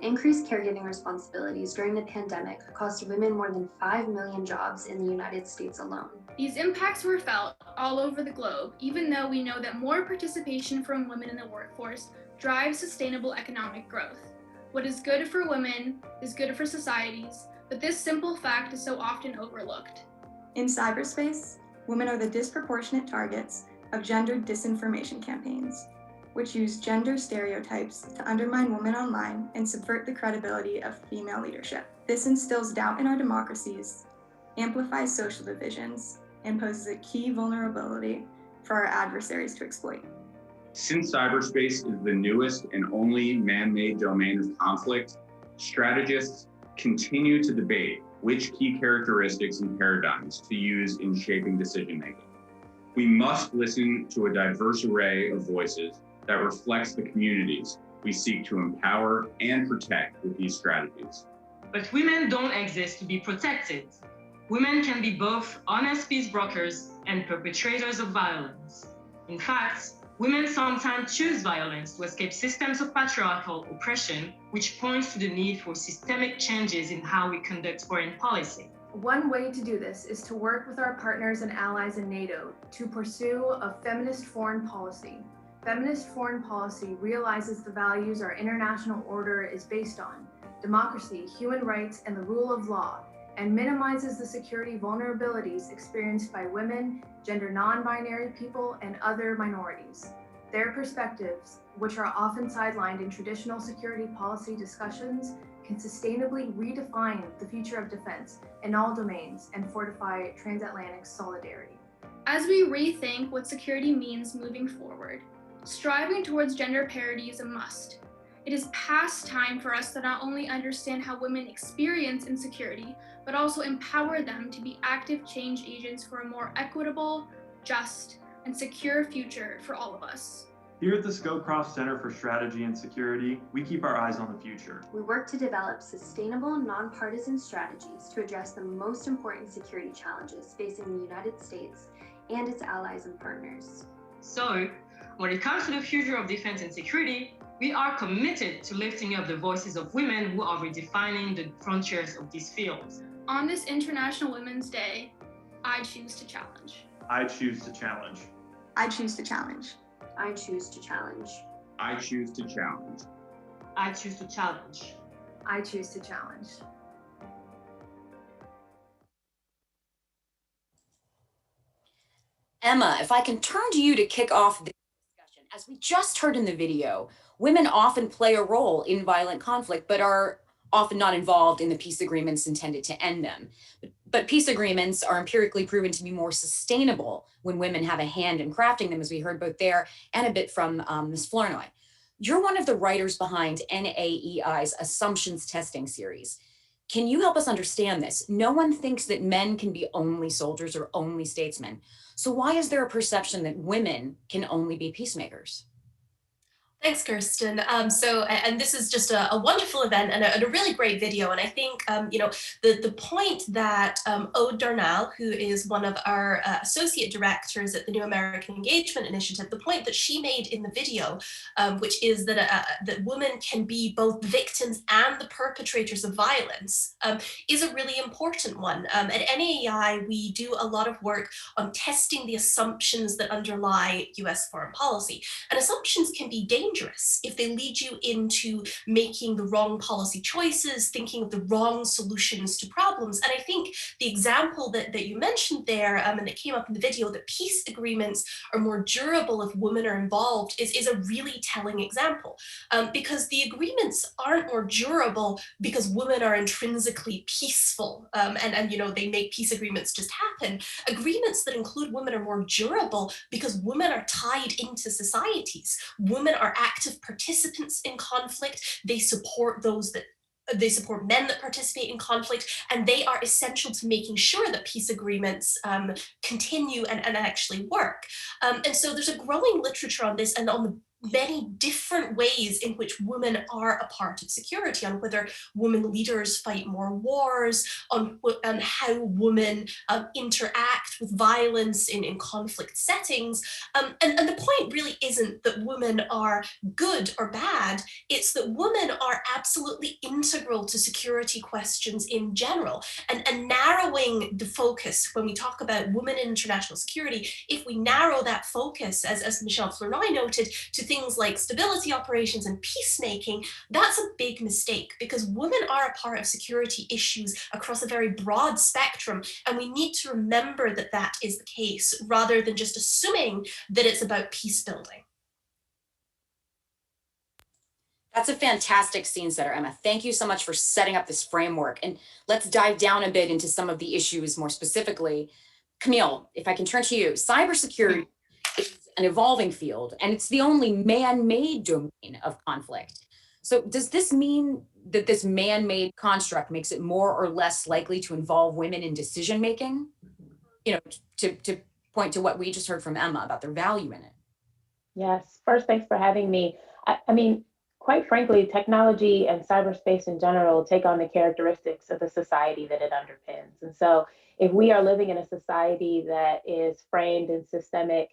Increased caregiving responsibilities during the pandemic cost women more than 5 million jobs in the United States alone. These impacts were felt all over the globe, even though we know that more participation from women in the workforce drives sustainable economic growth. What is good for women is good for societies, but this simple fact is so often overlooked. In cyberspace, women are the disproportionate targets of gendered disinformation campaigns, which use gender stereotypes to undermine women online and subvert the credibility of female leadership. This instills doubt in our democracies, amplifies social divisions, and poses a key vulnerability for our adversaries to exploit. Since cyberspace is the newest and only man-made domain of conflict, strategists continue to debate which key characteristics and paradigms to use in shaping decision-making. We must listen to a diverse array of voices that reflects the communities we seek to empower and protect with these strategies. But women don't exist to be protected. Women can be both honest peace brokers and perpetrators of violence. In fact, women sometimes choose violence to escape systems of patriarchal oppression, which points to the need for systemic changes in how we conduct foreign policy. One way to do this is to work with our partners and allies in NATO to pursue a feminist foreign policy. Feminist foreign policy realizes the values our international order is based on: democracy, human rights, and the rule of law, and minimizes the security vulnerabilities experienced by women, gender non-binary people, and other minorities. Their perspectives, which are often sidelined in traditional security policy discussions, can sustainably redefine the future of defense in all domains and fortify transatlantic solidarity. As we rethink what security means moving forward, striving towards gender parity is a must. It is past time for us to not only understand how women experience insecurity, but also empower them to be active change agents for a more equitable, just, and secure future for all of us. Here at the Scowcroft Center for Strategy and Security, we keep our eyes on the future. We work to develop sustainable, nonpartisan strategies to address the most important security challenges facing the United States and its allies and partners. So, when it comes to the future of defense and security, we are committed to lifting up the voices of women who are redefining the frontiers of these fields. On this International Women's Day, I choose to challenge. I choose to challenge. I choose to challenge. I choose to challenge. I choose to challenge. I choose to challenge. I choose to challenge. Emma, if I can turn to you to kick off this discussion. As we just heard in the video, women often play a role in violent conflict, but are often not involved in the peace agreements intended to end them. But peace agreements are empirically proven to be more sustainable when women have a hand in crafting them, as we heard both there and a bit from Ms. Flournoy. You're one of the writers behind NAEI's Assumptions Testing series. Can you help us understand this? No one thinks that men can be only soldiers or only statesmen. So why is there a perception that women can only be peacemakers? Thanks, Kirsten. And this is just a wonderful event and a really great video. And I think, the point that Aude Darnall, who is one of our associate directors at the New American Engagement Initiative, the point that she made in the video, which is that women can be both victims and the perpetrators of violence, is a really important one. At NAEI, we do a lot of work on testing the assumptions that underlie US foreign policy. And assumptions can be dangerous if they lead you into making the wrong policy choices, thinking of the wrong solutions to problems. And I think the example that you mentioned there, and that came up in the video, that peace agreements are more durable if women are involved, is a really telling example. Because the agreements aren't more durable because women are intrinsically peaceful, and they make peace agreements just happen. Agreements that include women are more durable because women are tied into societies. Women are active participants in conflict. They support men that participate in conflict, and they are essential to making sure that peace agreements continue and actually work. And so there's a growing literature on this, and on the many different ways in which women are a part of security, on whether women leaders fight more wars, on how women interact with violence in conflict settings. And the point really isn't that women are good or bad, it's that women are absolutely integral to security questions in general. And narrowing the focus when we talk about women in international security, if we narrow that focus, as Michèle Flournoy noted, to things like stability operations and peacemaking, that's a big mistake, because women are a part of security issues across a very broad spectrum, and we need to remember that that is the case, rather than just assuming that it's about peace building. That's a fantastic scene setter, Emma. Thank you so much for setting up this framework. And let's dive down a bit into some of the issues more specifically. Camille, if I can turn to you, cybersecurity is an evolving field, and it's the only man-made domain of conflict. So does this mean that this man-made construct makes it more or less likely to involve women in decision-making? You know, to point to what we just heard from Emma about their value in it. Yes, first, thanks for having me. I mean, quite frankly, technology and cyberspace in general take on the characteristics of the society that it underpins. And so if we are living in a society that is framed in systemic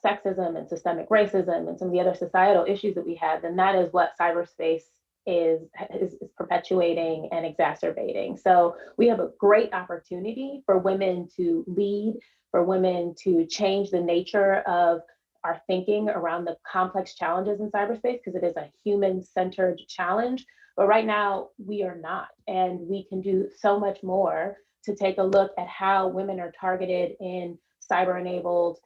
sexism and systemic racism and some of the other societal issues that we have, then that is what cyberspace is perpetuating and exacerbating. So we have a great opportunity for women to lead, for women to change the nature of our thinking around the complex challenges in cyberspace, because it is a human-centered challenge. But right now, we are not. And we can do so much more to take a look at how women are targeted in cyber-enabled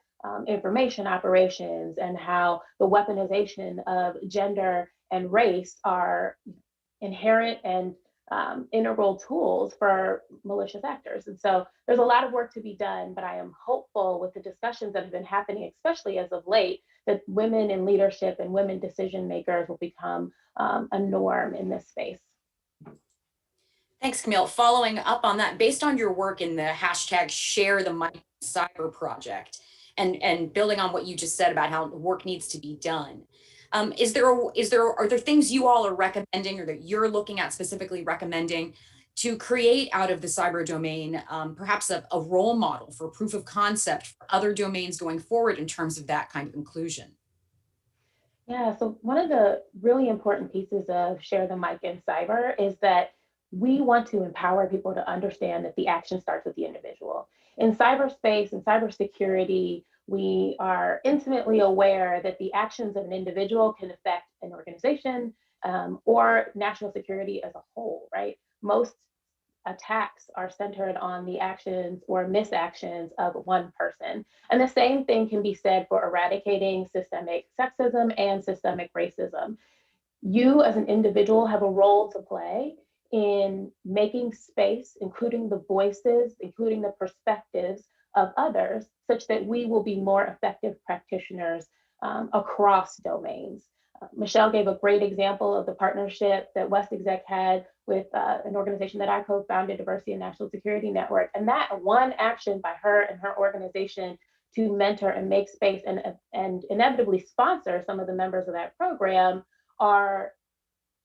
information operations, and how the weaponization of gender and race are inherent and integral tools for malicious actors. And so there's a lot of work to be done, but I am hopeful with the discussions that have been happening, especially as of late, that women in leadership and women decision makers will become a norm in this space. Thanks, Camille. Following up on that, based on your work in the hashtag Share the Mic Cyber Project, and building on what you just said about how work needs to be done, are there things you all are recommending, or that you're looking at specifically recommending, to create out of the cyber domain perhaps a role model for proof of concept for other domains going forward in terms of that kind of inclusion? Yeah, so one of the really important pieces of Share the Mic in Cyber is that we want to empower people to understand that the action starts with the individual. In cyberspace and cybersecurity, we are intimately aware that the actions of an individual can affect an organization or national security as a whole, right? Most attacks are centered on the actions or misactions of one person. And the same thing can be said for eradicating systemic sexism and systemic racism. You as an individual have a role to play in making space, including the voices, including the perspectives of others, such that we will be more effective practitioners across domains. Michèle gave a great example of the partnership that WestExec had with an organization that I co-founded, Diversity and National Security Network. And that one action by her and her organization to mentor and make space and inevitably sponsor some of the members of that program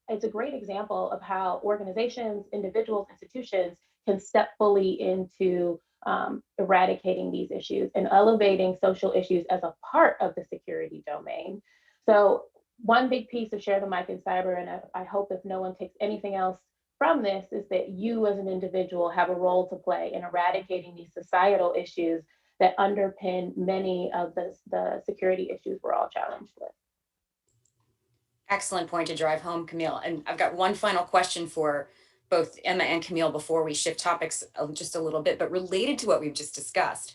it's a great example of how organizations, individuals, institutions can step fully into eradicating these issues and elevating social issues as a part of the security domain. So one big piece of Share the Mic in Cyber, and I hope if no one takes anything else from this, is that you as an individual have a role to play in eradicating these societal issues that underpin many of the security issues we're all challenged with. Excellent point to drive home, Camille. And I've got one final question for both Emma and Camille before we shift topics just a little bit, but related to what we've just discussed.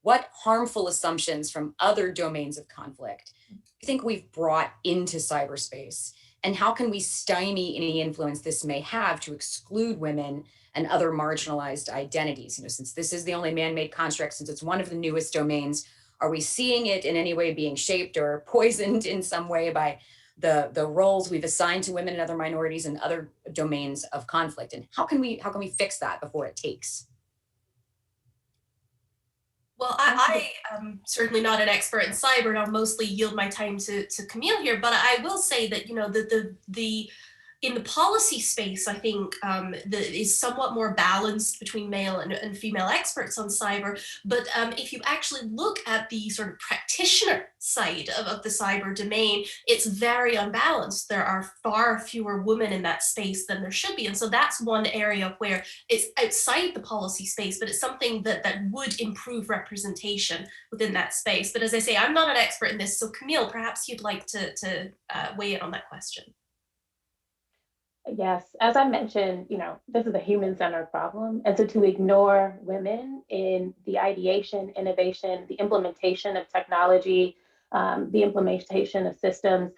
What harmful assumptions from other domains of conflict do you think we've brought into cyberspace? And how can we stymie any influence this may have to exclude women and other marginalized identities? You know, since this is the only man-made construct, since it's one of the newest domains, are we seeing it in any way being shaped or poisoned in some way by the roles we've assigned to women and other minorities and other domains of conflict? And how can we fix that before it takes? Well, I am certainly not an expert in cyber, and I'll mostly yield my time to Camille here. But I will say that, you know, the in the policy space, I think that is somewhat more balanced between male and female experts on cyber. But if you actually look at the sort of practitioner side of the cyber domain, it's very unbalanced. There are far fewer women in that space than there should be. And so that's one area where it's outside the policy space, but it's something that would improve representation within that space. But as I say, I'm not an expert in this. So Camille, perhaps you'd like to weigh in on that question. Yes, as I mentioned, you know, this is a human-centered problem. And so to ignore women in the ideation, innovation, the implementation of technology, the implementation of systems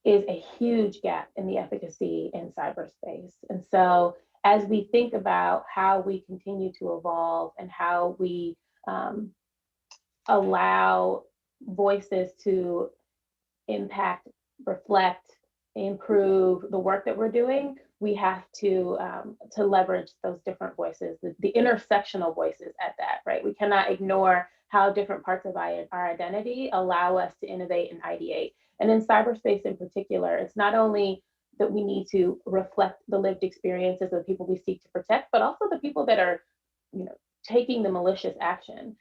is a huge gap in the efficacy in cyberspace. And so as we think about how we continue to evolve and how we allow voices to impact, reflect, improve the work that we're doing, we have to leverage those different voices, the intersectional voices at that, right? We cannot ignore how different parts of our identity allow us to innovate and ideate. And in cyberspace in particular, it's not only that we need to reflect the lived experiences of the people we seek to protect, but also the people that are, you know, taking the malicious action.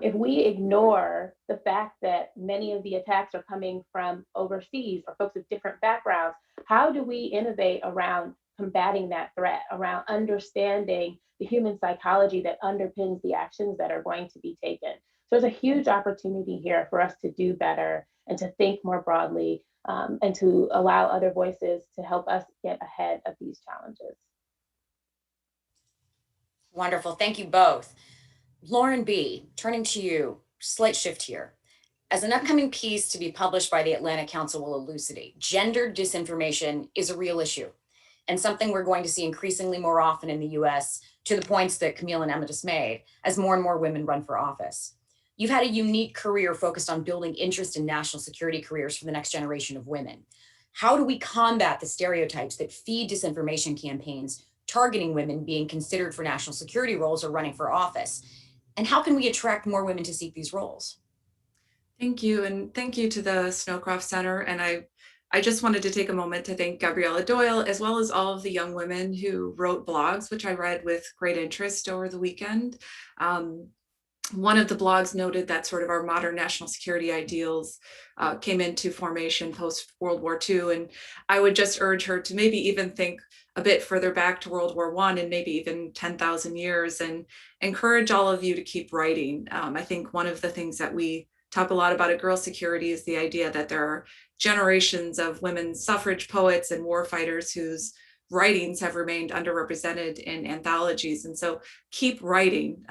If we ignore the fact that many of the attacks are coming from overseas or folks with different backgrounds, how do we innovate around combating that threat, around understanding the human psychology that underpins the actions that are going to be taken? So there's a huge opportunity here for us to do better and to think more broadly and to allow other voices to help us get ahead of these challenges. Wonderful, thank you both. Lauren B., turning to you, slight shift here. As an upcoming piece to be published by the Atlantic Council will elucidate, gender disinformation is a real issue and something we're going to see increasingly more often in the US, to the points that Camille and Emma just made, as more and more women run for office. You've had a unique career focused on building interest in national security careers for the next generation of women. How do we combat the stereotypes that feed disinformation campaigns targeting women being considered for national security roles or running for office? And how can we attract more women to seek these roles? Thank you. And thank you to the Snowcroft Center. And I just wanted to take a moment to thank Gabriella Doyle, as well as all of the young women who wrote blogs, which I read with great interest over the weekend. One of the blogs noted that sort of our modern national security ideals came into formation post World War II. And I would just urge her to maybe even think a bit further back to World War I and maybe even 10,000 years, and encourage all of you to keep writing. I think one of the things that we talk a lot about at Girl Security is the idea that there are generations of women's suffrage poets and war fighters whose writings have remained underrepresented in anthologies. And so keep writing.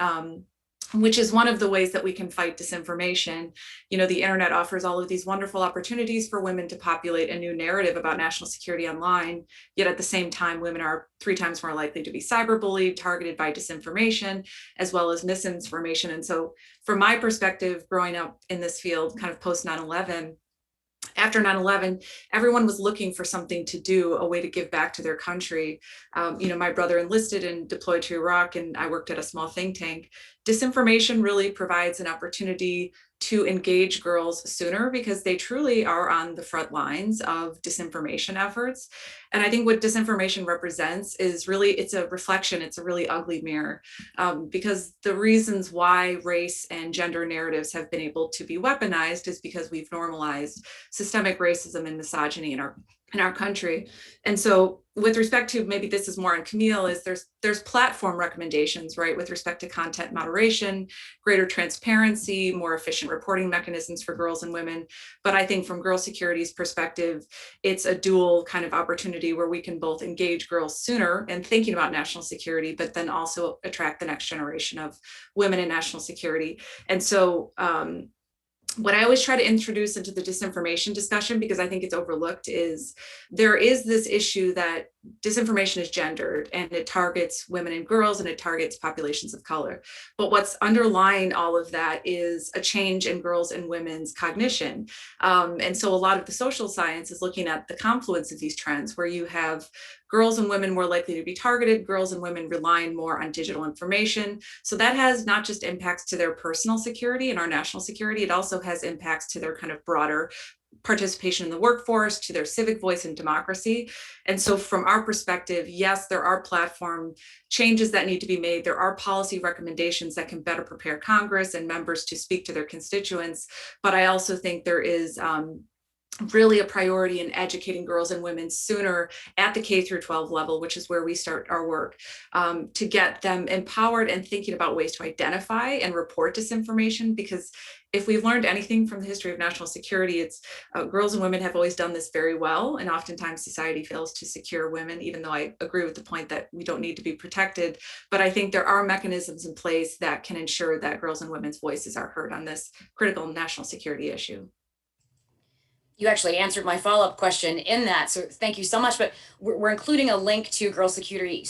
Which is one of the ways that we can fight disinformation. You know, the internet offers all of these wonderful opportunities for women to populate a new narrative about national security online, yet at the same time, women are 3 times more likely to be cyberbullied, targeted by disinformation, as well as misinformation. And so from my perspective, growing up in this field, kind of post 9/11, after 9/11, everyone was looking for something to do, a way to give back to their country. You know, my brother enlisted and deployed to Iraq, and I worked at a small think tank. Disinformation really provides an opportunity to engage girls sooner because they truly are on the front lines of disinformation efforts. And I think what disinformation represents is really, it's a reflection, it's a really ugly mirror, because the reasons why race and gender narratives have been able to be weaponized is because we've normalized systemic racism and misogyny in our country. And so with respect to, maybe this is more on Camille, is there's platform recommendations, right, with respect to content moderation, greater transparency, more efficient reporting mechanisms for girls and women. But I think from Girl Security's perspective, it's a dual kind of opportunity where we can both engage girls sooner in thinking about national security, but then also attract the next generation of women in national security. And so what I always try to introduce into the disinformation discussion, because I think it's overlooked, is there is this issue that disinformation is gendered and it targets women and girls and it targets populations of color. But what's underlying all of that is a change in girls and women's cognition. And so a lot of the social science is looking at the confluence of these trends, where you have girls and women more likely to be targeted, girls and women relying more on digital information. So that has not just impacts to their personal security and our national security, it also has impacts to their kind of broader participation in the workforce, to their civic voice and democracy. And so from our perspective, yes, there are platform changes that need to be made. There are policy recommendations that can better prepare Congress and members to speak to their constituents. But I also think there is really a priority in educating girls and women sooner at the K through 12 level, which is where we start our work, to get them empowered and thinking about ways to identify and report disinformation. Because if we've learned anything from the history of national security, it's girls and women have always done this very well. And oftentimes society fails to secure women, even though I agree with the point that we don't need to be protected. But I think there are mechanisms in place that can ensure that girls and women's voices are heard on this critical national security issue. You actually answered my follow-up question in that, so thank you so much. But we're including a link to girl security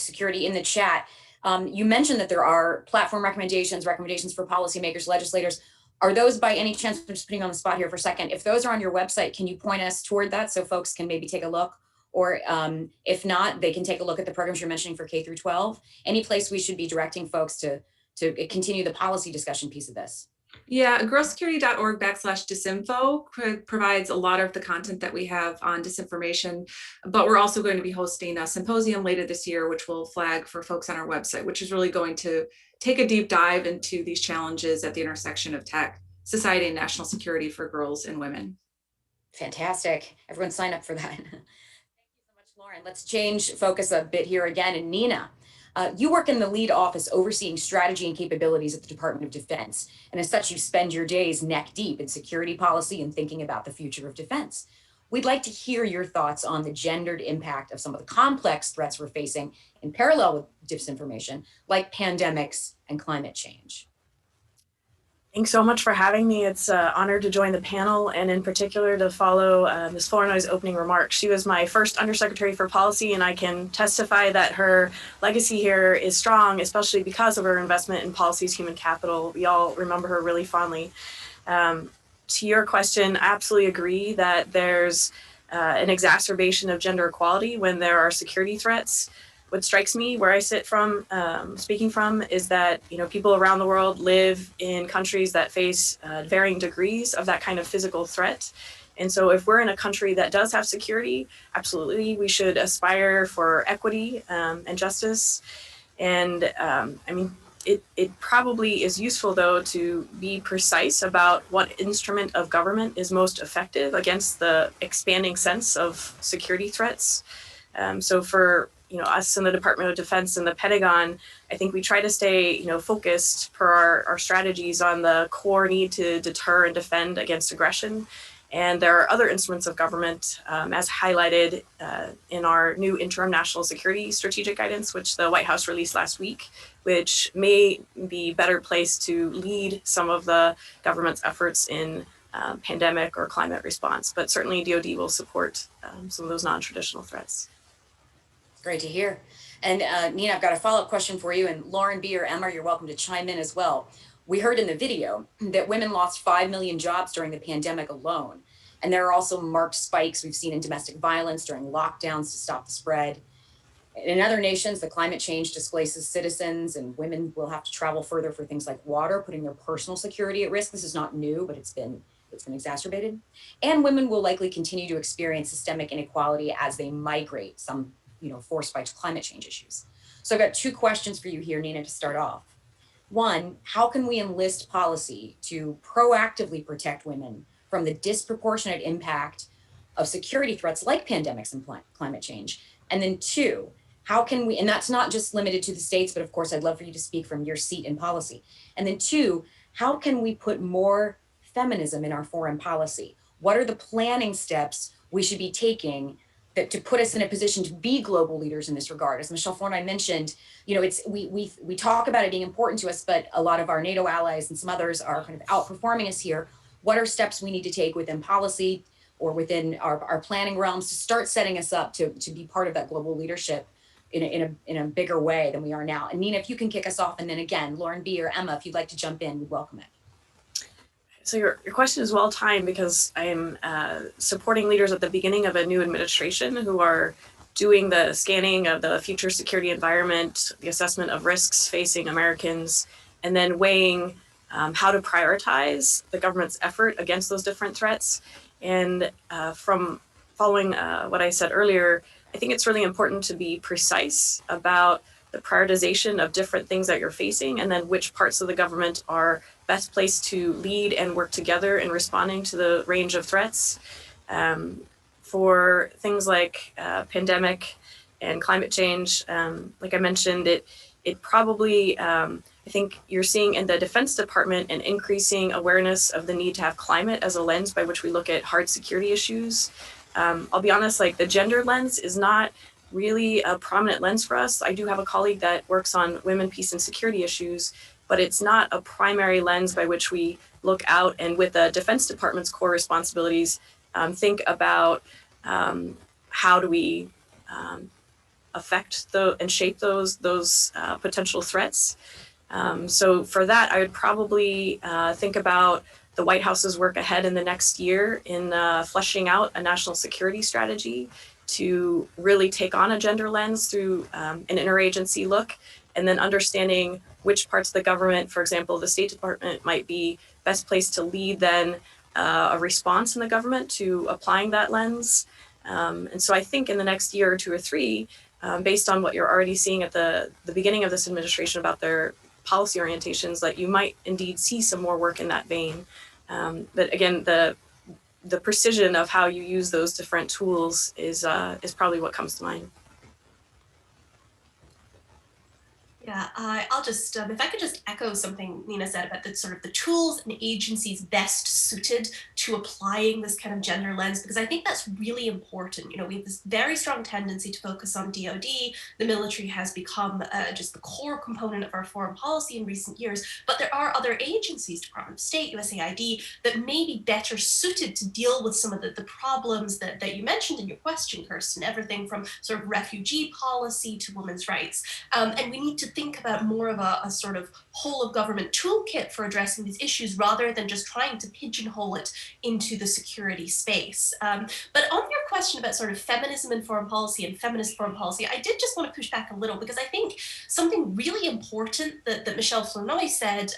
in the chat. You mentioned that there are platform recommendations for policymakers, legislators. Are those by any chance, I'm just putting on the spot here for a second, if those are on your website, can you point us toward that so folks can maybe take a look? Or if not, they can take a look at the programs you're mentioning for K through 12. Any place we should be directing folks to continue the policy discussion piece of this? Yeah, girlsecurity.org/disinfo provides a lot of the content that we have on disinformation, but we're also going to be hosting a symposium later this year, which we'll flag for folks on our website, which is really going to take a deep dive into these challenges at the intersection of tech, society, and national security for girls and women. Fantastic. Everyone sign up for that. Thank you so much, Lauren. Let's change focus a bit here again. And Nina, you work in the lead office overseeing strategy and capabilities at the Department of Defense. And as such, you spend your days neck deep in security policy and thinking about the future of defense. We'd like to hear your thoughts on the gendered impact of some of the complex threats we're facing in parallel with disinformation, like pandemics and climate change. Thanks so much for having me. It's an honor to join the panel, and in particular to follow Ms. Flournoy's opening remarks. She was my first Undersecretary for Policy, and I can testify that her legacy here is strong, especially because of her investment in policy's human capital. We all remember her really fondly. To your question, I absolutely agree that there's an exacerbation of gender equality when there are security threats. What strikes me where I sit from, speaking from, is that people around the world live in countries that face varying degrees of that kind of physical threat. And so if we're in a country that does have security, absolutely, we should aspire for equity and justice. And it probably is useful, though, to be precise about what instrument of government is most effective against the expanding sense of security threats. So for us in the Department of Defense and the Pentagon, I think we try to stay, focused per our strategies on the core need to deter and defend against aggression. And there are other instruments of government, as highlighted in our new interim national security strategic guidance, which the White House released last week, which may be better placed to lead some of the government's efforts in pandemic or climate response. But certainly DoD will support some of those non-traditional threats. Great to hear. And Nina, I've got a follow-up question for you. And Lauren, B, or Emma, you're welcome to chime in as well. We heard in the video that women lost 5 million jobs during the pandemic alone. And there are also marked spikes we've seen in domestic violence during lockdowns to stop the spread. In other nations, the climate change displaces citizens, and women will have to travel further for things like water, putting their personal security at risk. This is not new, but it's been exacerbated. And women will likely continue to experience systemic inequality as they migrate, some forced by climate change issues. So I've got 2 questions for you here, Nina, to start off. One, how can we enlist policy to proactively protect women from the disproportionate impact of security threats like pandemics and climate change? And then 2, how can we, and that's not just limited to the states, but of course, I'd love for you to speak from your seat in policy. And then 2, how can we put more feminism in our foreign policy? What are the planning steps we should be taking to put us in a position to be global leaders in this regard? As Michèle Flournoy mentioned, we talk about it being important to us, but a lot of our NATO allies and some others are kind of outperforming us here. What are steps we need to take within policy or within our planning realms to start setting us up to be part of that global leadership in a bigger way than we are now? And Nina, if you can kick us off, and then again, Lauren B. or Emma, if you'd like to jump in, we'd welcome it. So your question is well timed, because I am supporting leaders at the beginning of a new administration who are doing the scanning of the future security environment, the assessment of risks facing Americans, and then weighing how to prioritize the government's effort against those different threats. And from following what I said earlier, I think it's really important to be precise about the prioritization of different things that you're facing, and then which parts of the government are best placed to lead and work together in responding to the range of threats. For things like pandemic and climate change, like I mentioned, it probably, I think you're seeing in the Defense Department an increasing awareness of the need to have climate as a lens by which we look at hard security issues. I'll be honest, like the gender lens is not really a prominent lens for us. I do have a colleague that works on women, peace, and security issues, but it's not a primary lens by which we look out and with the Defense Department's core responsibilities, think about how do we affect and shape those potential threats. So for that, I would probably think about the White House's work ahead in the next year in fleshing out a national security strategy to really take on a gender lens through an interagency look, and then understanding which parts of the government, for example, the State Department might be best placed to lead then a response in the government to applying that lens. And so I think in the next year or two or three, based on what you're already seeing at the beginning of this administration about their policy orientations, that you might indeed see some more work in that vein. But again, the precision of how you use those different tools is probably what comes to mind. Yeah, I'll just, if I could just echo something Nina said about the sort of the tools and agencies best suited to applying this kind of gender lens, because I think that's really important. You know, we have this very strong tendency to focus on DoD. The military has become just the core component of our foreign policy in recent years, but there are other agencies, Department of State, USAID, that may be better suited to deal with some of the problems that you mentioned in your question, Kirsten, everything from sort of refugee policy to women's rights. And we need to think about more of a sort of whole of government toolkit for addressing these issues rather than just trying to pigeonhole it into the security space. But on your question about sort of feminism in foreign policy and feminist foreign policy, I did just want to push back a little, because I think something really important that Michèle Flournoy said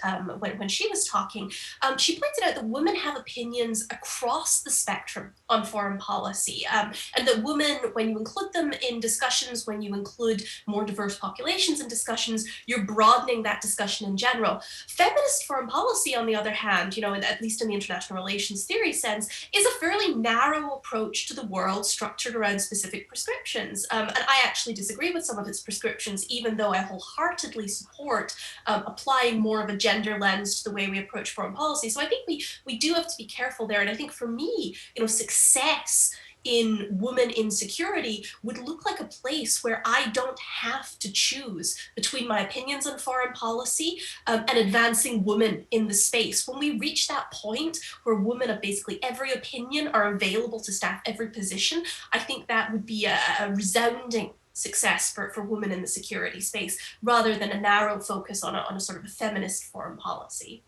when she was talking, she pointed out that women have opinions across the spectrum on foreign policy, and that women, when you include them in discussions, when you include more diverse populations in discussions, you're broadening that discussion in general. Feminist foreign policy, on the other hand, you know, at least in the international relations theory sense, is a fairly narrow approach to the world structured around specific prescriptions. And I actually disagree with some of its prescriptions, even though I wholeheartedly support applying more of a gender lens to the way we approach foreign policy. So I think we do have to be careful there. And I think for me, you know, success in women in security would look like a place where I don't have to choose between my opinions on foreign policy and advancing women in the space. When we reach that point where women of basically every opinion are available to staff every position, I think that would be a resounding success for women in the security space, rather than a narrow focus on a sort of a feminist foreign policy.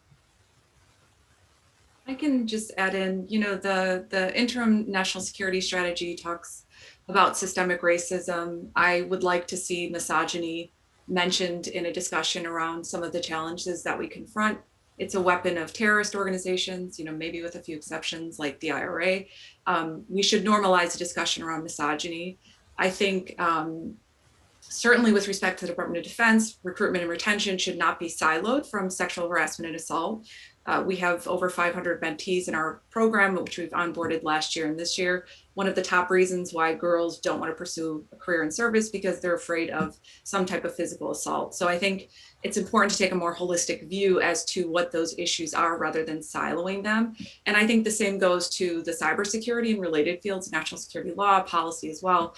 I can just add in, you know, the interim national security strategy talks about systemic racism. I would like to see misogyny mentioned in a discussion around some of the challenges that we confront. It's a weapon of terrorist organizations, you know, maybe with a few exceptions like the IRA. We should normalize a discussion around misogyny. I think certainly with respect to the Department of Defense, recruitment and retention should not be siloed from sexual harassment and assault. We have over 500 mentees in our program, which we've onboarded last year and this year. One of the top reasons why girls don't want to pursue a career in service because they're afraid of some type of physical assault. So I think it's important to take a more holistic view as to what those issues are rather than siloing them. And I think the same goes to the cybersecurity and related fields, national security law, policy as well.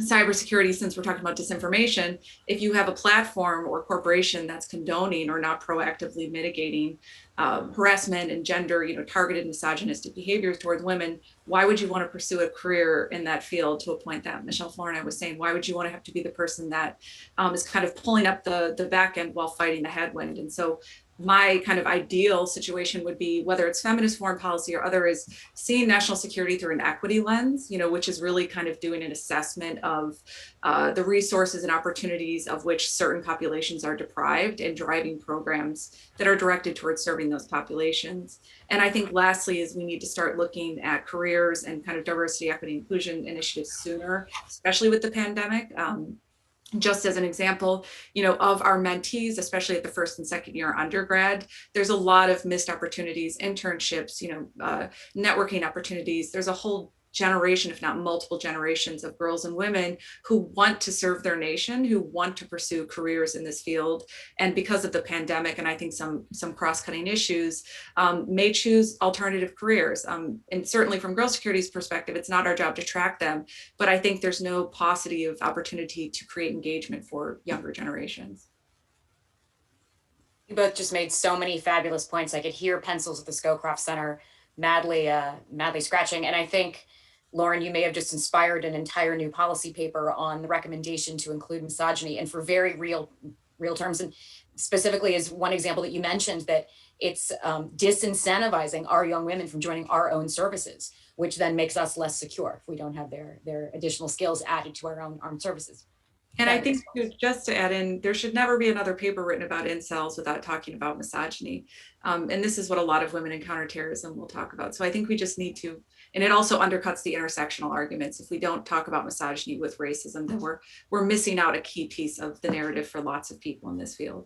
Cybersecurity, since we're talking about disinformation, if you have a platform or corporation that's condoning or not proactively mitigating harassment and gender, you know, targeted misogynistic behaviors towards women, why would you want to pursue a career in that field to a point that Michèle Flournoy was saying? Why would you want to have to be the person that is kind of pulling up the back end while fighting the headwind? And so my kind of ideal situation would be, whether it's feminist foreign policy or other, is seeing national security through an equity lens, which is really kind of doing an assessment of the resources and opportunities of which certain populations are deprived and driving programs that are directed towards serving those populations. And I think lastly is we need to start looking at careers and kind of diversity, equity, inclusion initiatives sooner, especially with the pandemic. Just as an example, of our mentees, especially at the first and second year undergrad, there's a lot of missed opportunities, internships, networking opportunities. There's a whole generation, if not multiple generations, of girls and women who want to serve their nation, who want to pursue careers in this field. And because of the pandemic, and I think some cross-cutting issues, may choose alternative careers. And certainly from Girl Security's perspective, it's not our job to track them, but I think there's no paucity of opportunity to create engagement for younger generations. You both just made so many fabulous points. I could hear pencils at the Scowcroft Center madly scratching. And I think, Lauren, you may have just inspired an entire new policy paper on the recommendation to include misogyny, and for very real terms. And specifically as one example that you mentioned, that it's disincentivizing our young women from joining our own services, which then makes us less secure if we don't have their additional skills added to our own armed services. And I think just to add in, there should never be another paper written about incels without talking about misogyny. And this is what a lot of women in counterterrorism will talk about. So I think we just need to, and it also undercuts the intersectional arguments. If we don't talk about misogyny with racism, then we're missing out a key piece of the narrative for lots of people in this field.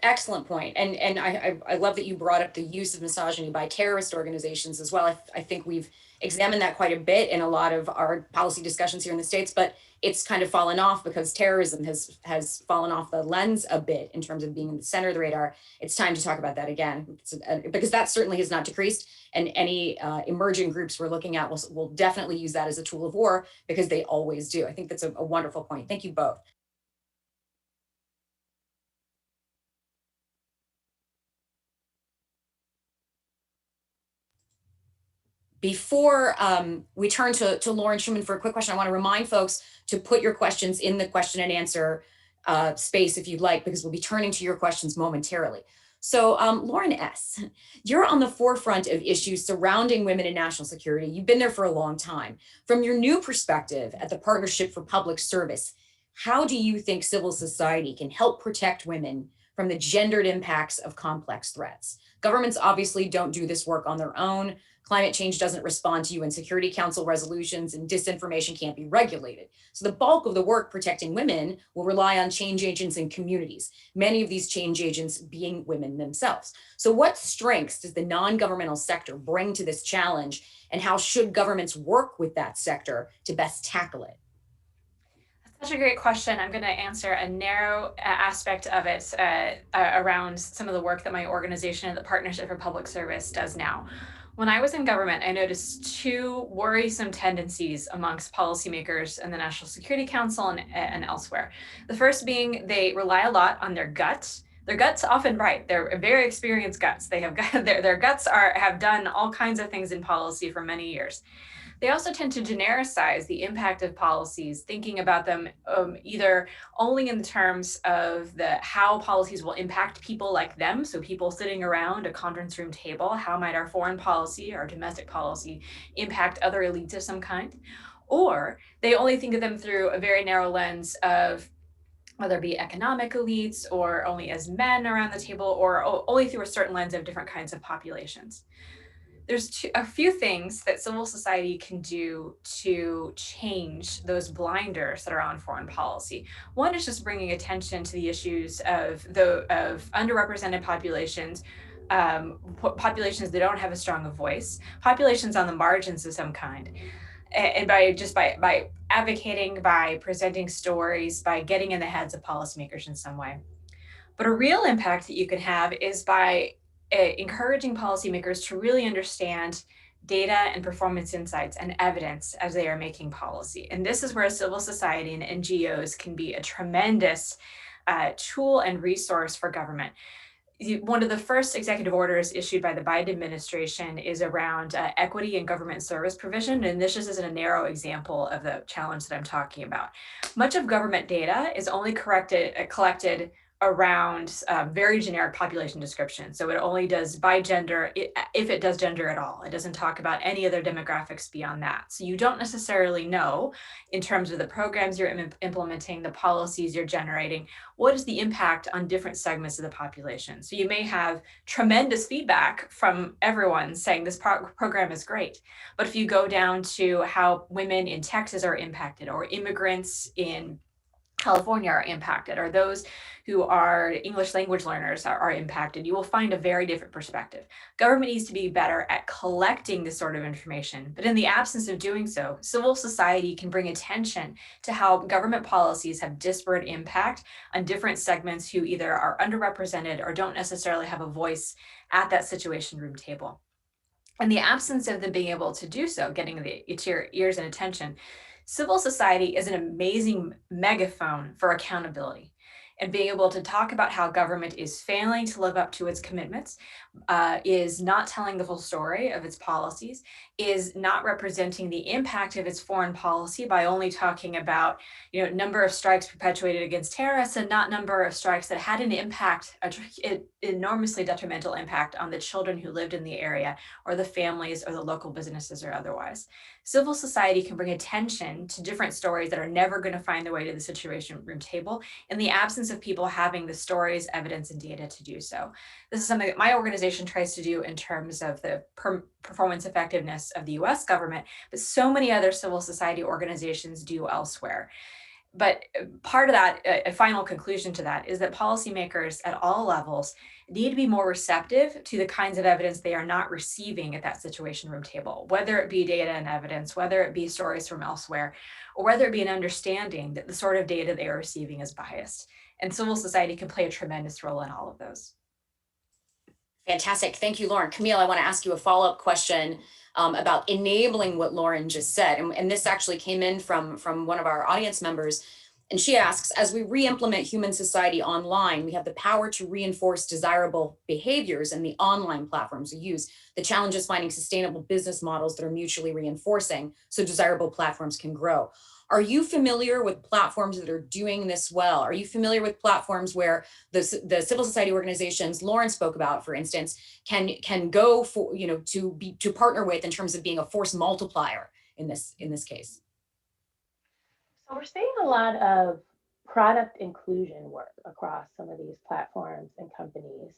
Excellent point. And I love that you brought up the use of misogyny by terrorist organizations as well. I think we've examined that quite a bit in a lot of our policy discussions here in the States, but it's kind of fallen off because terrorism has fallen off the lens a bit in terms of being in the center of the radar. It's time to talk about that again, because that certainly has not decreased. And any emerging groups we're looking at will definitely use that as a tool of war, because they always do. I think that's a wonderful point. Thank you both. Before we turn to Lauren Schumann for a quick question, I want to remind folks to put your questions in the question and answer space if you'd like, because we'll be turning to your questions momentarily. So Lauren S., you're on the forefront of issues surrounding women in national security. You've been there for a long time. From your new perspective at the Partnership for Public Service, how do you think civil society can help protect women from the gendered impacts of complex threats? Governments obviously don't do this work on their own. Climate change doesn't respond to UN Security Council resolutions, and disinformation can't be regulated. So the bulk of the work protecting women will rely on change agents in communities, many of these change agents being women themselves. So what strengths does the non-governmental sector bring to this challenge, and how should governments work with that sector to best tackle it? Such a great question. I'm going to answer a narrow aspect of it around some of the work that my organization, the Partnership for Public Service, does now. When I was in government, I noticed two worrisome tendencies amongst policymakers in the National Security Council and elsewhere. The first being they rely a lot on their gut. Their guts often right. They're very experienced guts. They have their guts have done all kinds of things in policy for many years. They also tend to genericize the impact of policies, thinking about them either only in terms of how policies will impact people like them, so people sitting around a conference room table, how might our foreign policy, our domestic policy impact other elites of some kind? Or they only think of them through a very narrow lens of whether it be economic elites or only as men around the table, or only through a certain lens of different kinds of populations. There's a few things that civil society can do to change those blinders that are on foreign policy. One is just bringing attention to the issues of underrepresented populations, populations that don't have as strong a voice, populations on the margins of some kind. And by advocating, by presenting stories, by getting in the heads of policymakers in some way. But a real impact that you can have is by encouraging policymakers to really understand data and performance insights and evidence as they are making policy. And this is where civil society and NGOs can be a tremendous tool and resource for government. One of the first executive orders issued by the Biden administration is around equity and government service provision. And this just isn't a narrow example of the challenge that I'm talking about. Much of government data is only collected around very generic population description. So it only does by gender, if it does gender at all. It doesn't talk about any other demographics beyond that. So you don't necessarily know, in terms of the programs you're implementing, the policies you're generating, what is the impact on different segments of the population. So you may have tremendous feedback from everyone saying this program is great. But if you go down to how women in Texas are impacted, or immigrants in California are impacted, or those who are English language learners are impacted, you will find a very different perspective. Government needs to be better at collecting this sort of information, but in the absence of doing so, civil society can bring attention to how government policies have disparate impact on different segments who either are underrepresented or don't necessarily have a voice at that situation room table. In the absence of them being able to do so, getting the ears and attention, civil society is an amazing megaphone for accountability, and being able to talk about how government is failing to live up to its commitments, is not telling the full story of its policies, is not representing the impact of its foreign policy by only talking about, number of strikes perpetuated against terrorists and not number of strikes that had an impact, an enormously detrimental impact on the children who lived in the area, or the families, or the local businesses, or otherwise. Civil society can bring attention to different stories that are never going to find their way to the situation room table in the absence of people having the stories, evidence, and data to do so. This is something that my organization tries to do in terms of the performance effectiveness of the US government, but so many other civil society organizations do elsewhere. But part of that, a final conclusion to that, is that policymakers at all levels need to be more receptive to the kinds of evidence they are not receiving at that situation room table, whether it be data and evidence, whether it be stories from elsewhere, or whether it be an understanding that the sort of data they are receiving is biased. And civil society can play a tremendous role in all of those. Fantastic. Thank you, Lauren. Camille, I want to ask you a follow-up question about enabling what Lauren just said. And this actually came in from one of our audience members. And she asks, as we re-implement human society online, we have the power to reinforce desirable behaviors in the online platforms we use. The challenge is finding sustainable business models that are mutually reinforcing so desirable platforms can grow. Are you familiar with platforms that are doing this well? Are you familiar with platforms where the civil society organizations Lauren spoke about, for instance, can go for, to partner with in terms of being a force multiplier in this case? So we're seeing a lot of product inclusion work across some of these platforms and companies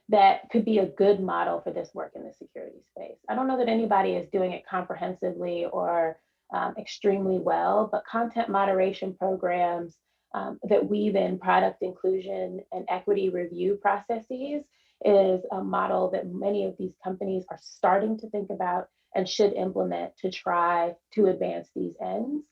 that could be a good model for this work in the security space. I don't know that anybody is doing it comprehensively or extremely well, but content moderation programs that weave in product inclusion and equity review processes is a model that many of these companies are starting to think about and should implement to try to advance these ends.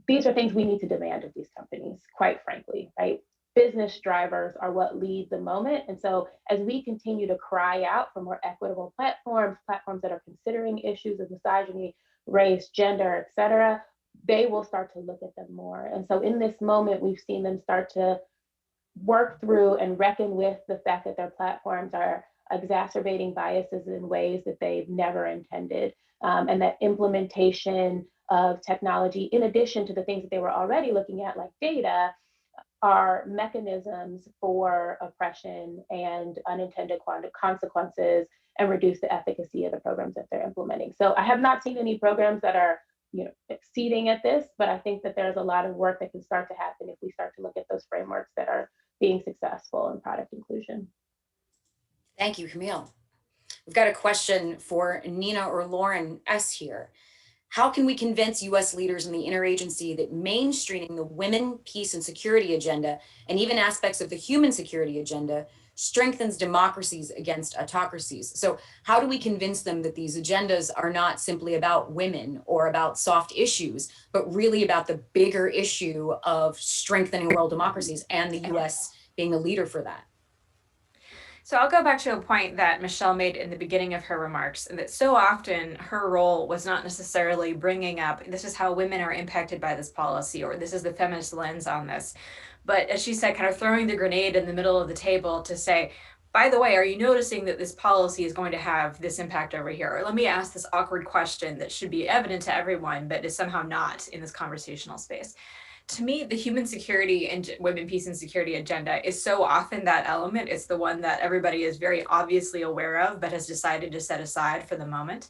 These are things we need to demand of these companies, quite frankly, right? Business drivers are what lead the moment. And so as we continue to cry out for more equitable platforms that are considering issues of misogyny, race, gender, et cetera, they will start to look at them more. And so in this moment, we've seen them start to work through and reckon with the fact that their platforms are exacerbating biases in ways that they've never intended. And that implementation of technology, in addition to the things that they were already looking at, like data, are mechanisms for oppression and unintended consequences, and reduce the efficacy of the programs that they're implementing. So I have not seen any programs that are exceeding at this, but I think that there's a lot of work that can start to happen if we start to look at those frameworks that are being successful in product inclusion. Thank you, Camille. We've got a question for Nina or Lauren S. here. How can we convince US leaders in the interagency that mainstreaming the women, peace, and security agenda, and even aspects of the human security agenda, strengthens democracies against autocracies? So how do we convince them that these agendas are not simply about women or about soft issues, but really about the bigger issue of strengthening world democracies and the US being the leader for that? So I'll go back to a point that Michèle made in the beginning of her remarks, and that so often her role was not necessarily bringing up, this is how women are impacted by this policy, or this is the feminist lens on this. But as she said, kind of throwing the grenade in the middle of the table to say, by the way, are you noticing that this policy is going to have this impact over here? Or let me ask this awkward question that should be evident to everyone, but is somehow not in this conversational space. To me, the human security and women, peace, and security agenda is so often that element. It's the one that everybody is very obviously aware of, but has decided to set aside for the moment.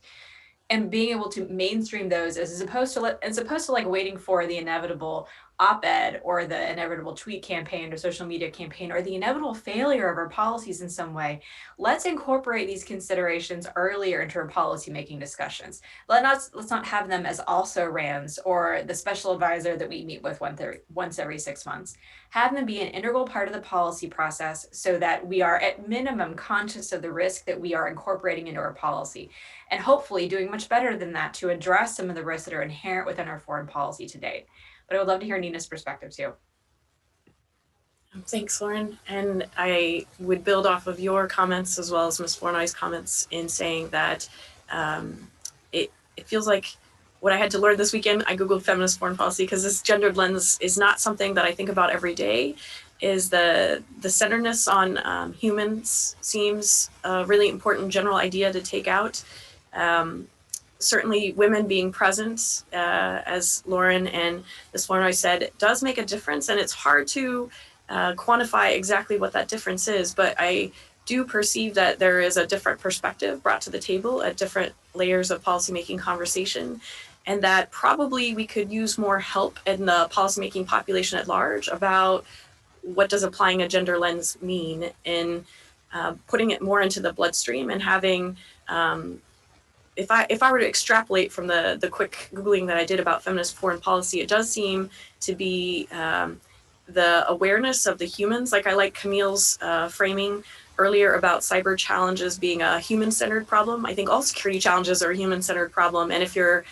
And being able to mainstream those as opposed to like waiting for the inevitable op-ed or the inevitable tweet campaign or social media campaign or the inevitable failure of our policies in some way. Let's incorporate these considerations earlier into our policymaking discussions. Let's not have them as also rans or the special advisor that we meet with once every 6 months. Have them be an integral part of the policy process so that we are at minimum conscious of the risk that we are incorporating into our policy, and hopefully doing much better than that to address some of the risks that are inherent within our foreign policy to date. But I would love to hear Nina's perspective too. Thanks, Lauren. And I would build off of your comments as well as Ms. Flournoy's comments in saying that it feels like what I had to learn this weekend, I Googled feminist foreign policy because this gendered lens is not something that I think about every day, is the centeredness on humans seems a really important general idea to take out. Certainly women being present, as Lauren and Ms. Flournoy said, does make a difference, and it's hard to quantify exactly what that difference is, but I do perceive that there is a different perspective brought to the table at different layers of policymaking conversation, and that probably we could use more help in the policymaking population at large about what does applying a gender lens mean in putting it more into the bloodstream and having if I were to extrapolate from the quick Googling that I did about feminist foreign policy, it does seem to be the awareness of the humans. Like I like Camille's framing earlier about cyber challenges being a human-centered problem. I think all security challenges are a human-centered problem. And if you're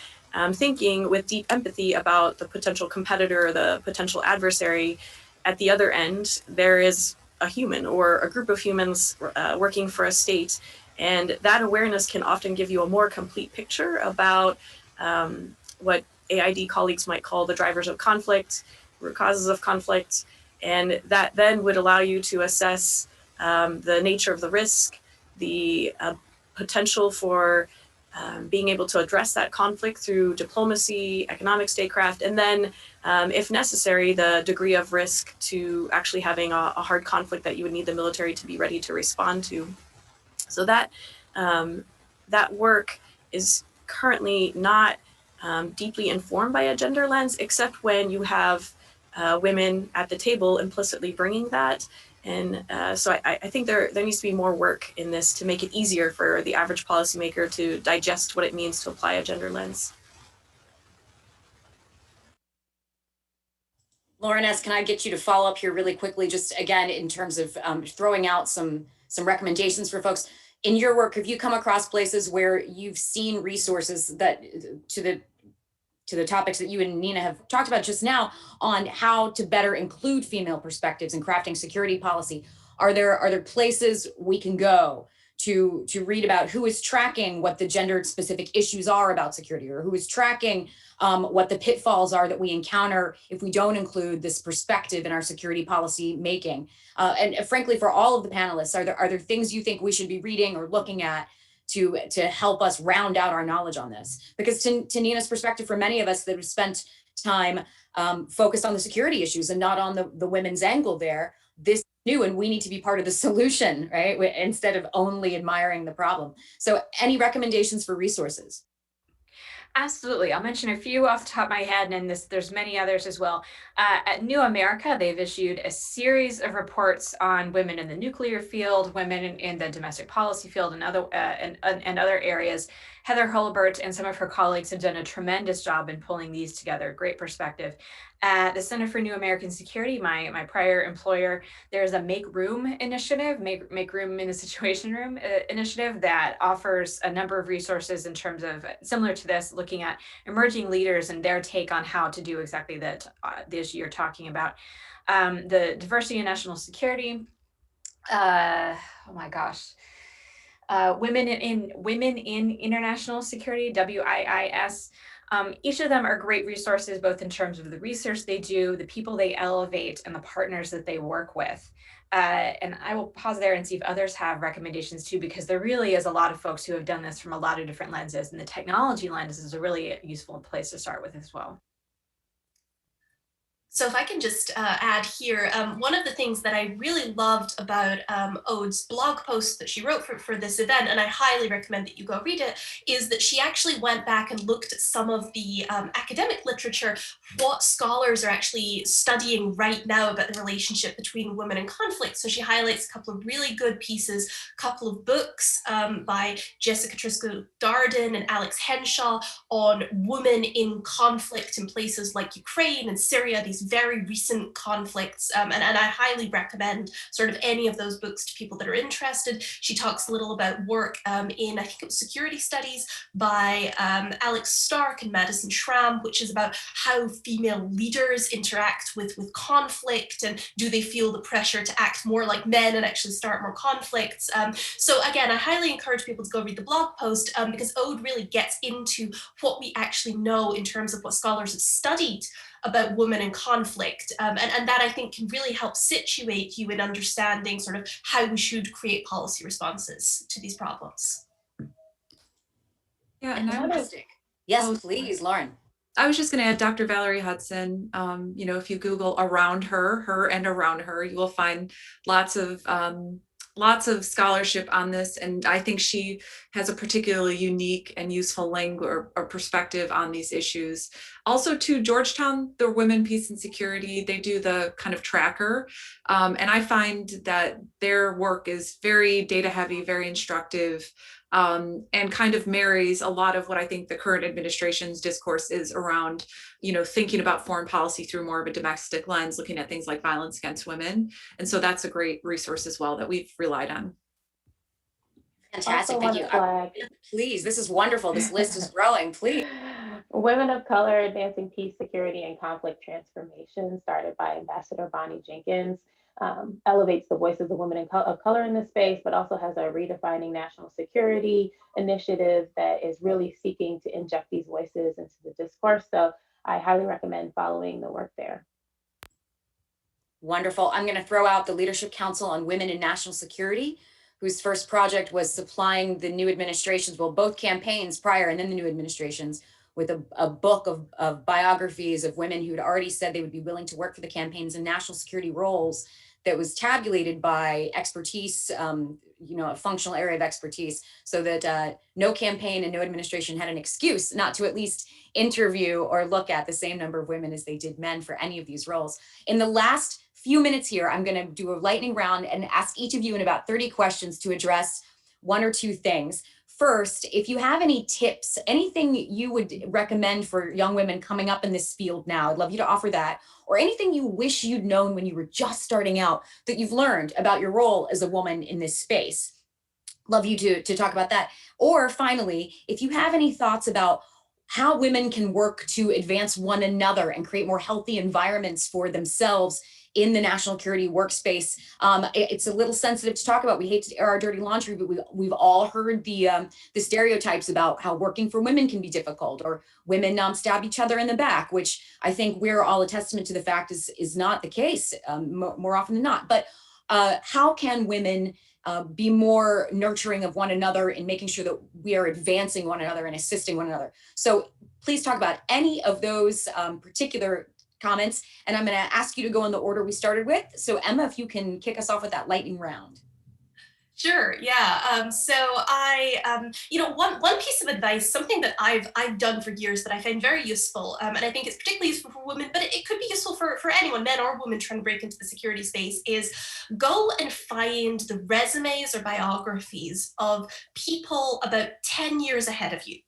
thinking with deep empathy about the potential competitor, the potential adversary, at the other end, there is a human or a group of humans working for a state. And that awareness can often give you a more complete picture about what AID colleagues might call the drivers of conflict, root causes of conflict. And that then would allow you to assess the nature of the risk, the potential for being able to address that conflict through diplomacy, economic statecraft, and then, if necessary, the degree of risk to actually having a hard conflict that you would need the military to be ready to respond to. So that that work is currently not deeply informed by a gender lens, except when you have women at the table implicitly bringing that. And so I think there needs to be more work in this to make it easier for the average policymaker to digest what it means to apply a gender lens. Lauren S., can I get you to follow up here really quickly, just again, in terms of throwing out some recommendations for folks? In your work, have you come across places where you've seen resources that to the topics that you and Nina have talked about just now on how to better include female perspectives in crafting security policy? Are there places we can go to read about who is tracking what the gendered specific issues are about security, or who is tracking what the pitfalls are that we encounter if we don't include this perspective in our security policy making? And frankly, for all of the panelists, are there things you think we should be reading or looking at to help us round out our knowledge on this? Because to Nina's perspective, for many of us that have spent time focused on the security issues and not on the women's angle there, this is new, and we need to be part of the solution, right? Instead of only admiring the problem. So any recommendations for resources? Absolutely. I'll mention a few off the top of my head, and there's many others as well. At New America, they've issued a series of reports on women in the nuclear field, women in the domestic policy field, and other areas. Heather Hulbert and some of her colleagues have done a tremendous job in pulling these together. Great perspective. At the Center for New American Security, my prior employer, there's a Make Room initiative, Make Room in a Situation Room initiative that offers a number of resources in terms of, similar to this, looking at emerging leaders and their take on how to do exactly that, the issue you're talking about. The Diversity and National Security, oh my gosh. Women in International Security, WIIS. Each of them are great resources, both in terms of the research they do, the people they elevate, and the partners that they work with. And I will pause there and see if others have recommendations too, because there really is a lot of folks who have done this from a lot of different lenses, and the technology lens is a really useful place to start with as well. So if I can just add here, one of the things that I really loved about Ode's blog post that she wrote for this event, and I highly recommend that you go read it, is that she actually went back and looked at some of the academic literature, what scholars are actually studying right now about the relationship between women and conflict. So she highlights a couple of really good pieces, a couple of books by Jessica Trisco-Darden and Alex Henshaw on women in conflict in places like Ukraine and Syria, these very recent conflicts, and I highly recommend sort of any of those books to people that are interested. She talks a little about work in, I think it was security studies by Alex Stark and Madison Schramm, which is about how female leaders interact with conflict, and do they feel the pressure to act more like men and actually start more conflicts. So again, I highly encourage people to go read the blog post because Ode really gets into what we actually know in terms of what scholars have studied about women in conflict. And that I think can really help situate you in understanding sort of how we should create policy responses to these problems. Yeah, and Fantastic. Yes, please, Lauren. I was just going to add Dr. Valerie Hudson. You know, if you Google around her and around her, you will find lots of scholarship on this. And I think she has a particularly unique and useful language or perspective on these issues. Also to Georgetown, the Women, Peace and Security, they do the kind of tracker. And I find that their work is very data heavy, very instructive, and kind of marries a lot of what I think the current administration's discourse is around, you know, thinking about foreign policy through more of a domestic lens, looking at things like violence against women. And so that's a great resource as well that we've relied on. Fantastic, thank you. Please, this is wonderful. This list is growing, please. Women of Color Advancing Peace, Security, and Conflict Transformation, started by Ambassador Bonnie Jenkins, elevates the voices of women of color in this space, but also has a Redefining National Security initiative that is really seeking to inject these voices into the discourse. So I highly recommend following the work there. Wonderful. I'm going to throw out the Leadership Council on Women in National Security, whose first project was supplying the new administrations, well, both campaigns prior and then the new administrations, with a book of biographies of women who had already said they would be willing to work for the campaigns in national security roles that was tabulated by expertise, you know, a functional area of expertise, so that no campaign and no administration had an excuse not to at least interview or look at the same number of women as they did men for any of these roles. In the last few minutes here, I'm going to do a lightning round and ask each of you in about 30 questions to address one or two things. First, if you have any tips, anything you would recommend for young women coming up in this field now, I'd love you to offer that, or anything you wish you'd known when you were just starting out that you've learned about your role as a woman in this space. Love you to talk about that. Or finally, if you have any thoughts about how women can work to advance one another and create more healthy environments for themselves in the national security workspace. It's a little sensitive to talk about. We hate to air our dirty laundry, but we've all heard the stereotypes about how working for women can be difficult, or women stab each other in the back, which I think we're all a testament to the fact is not the case more often than not. But how can women be more nurturing of one another in making sure that we are advancing one another and assisting one another? So please talk about any of those particular comments, and I'm going to ask you to go in the order we started with. So Emma, if you can kick us off with that lightning round. Sure. Yeah. So I, you know, one piece of advice, something that I've done for years that I find very useful, and I think it's particularly useful for women, but it could be useful for anyone, men or women trying to break into the security space, is go and find the resumes or biographies of people about 10 years ahead of you.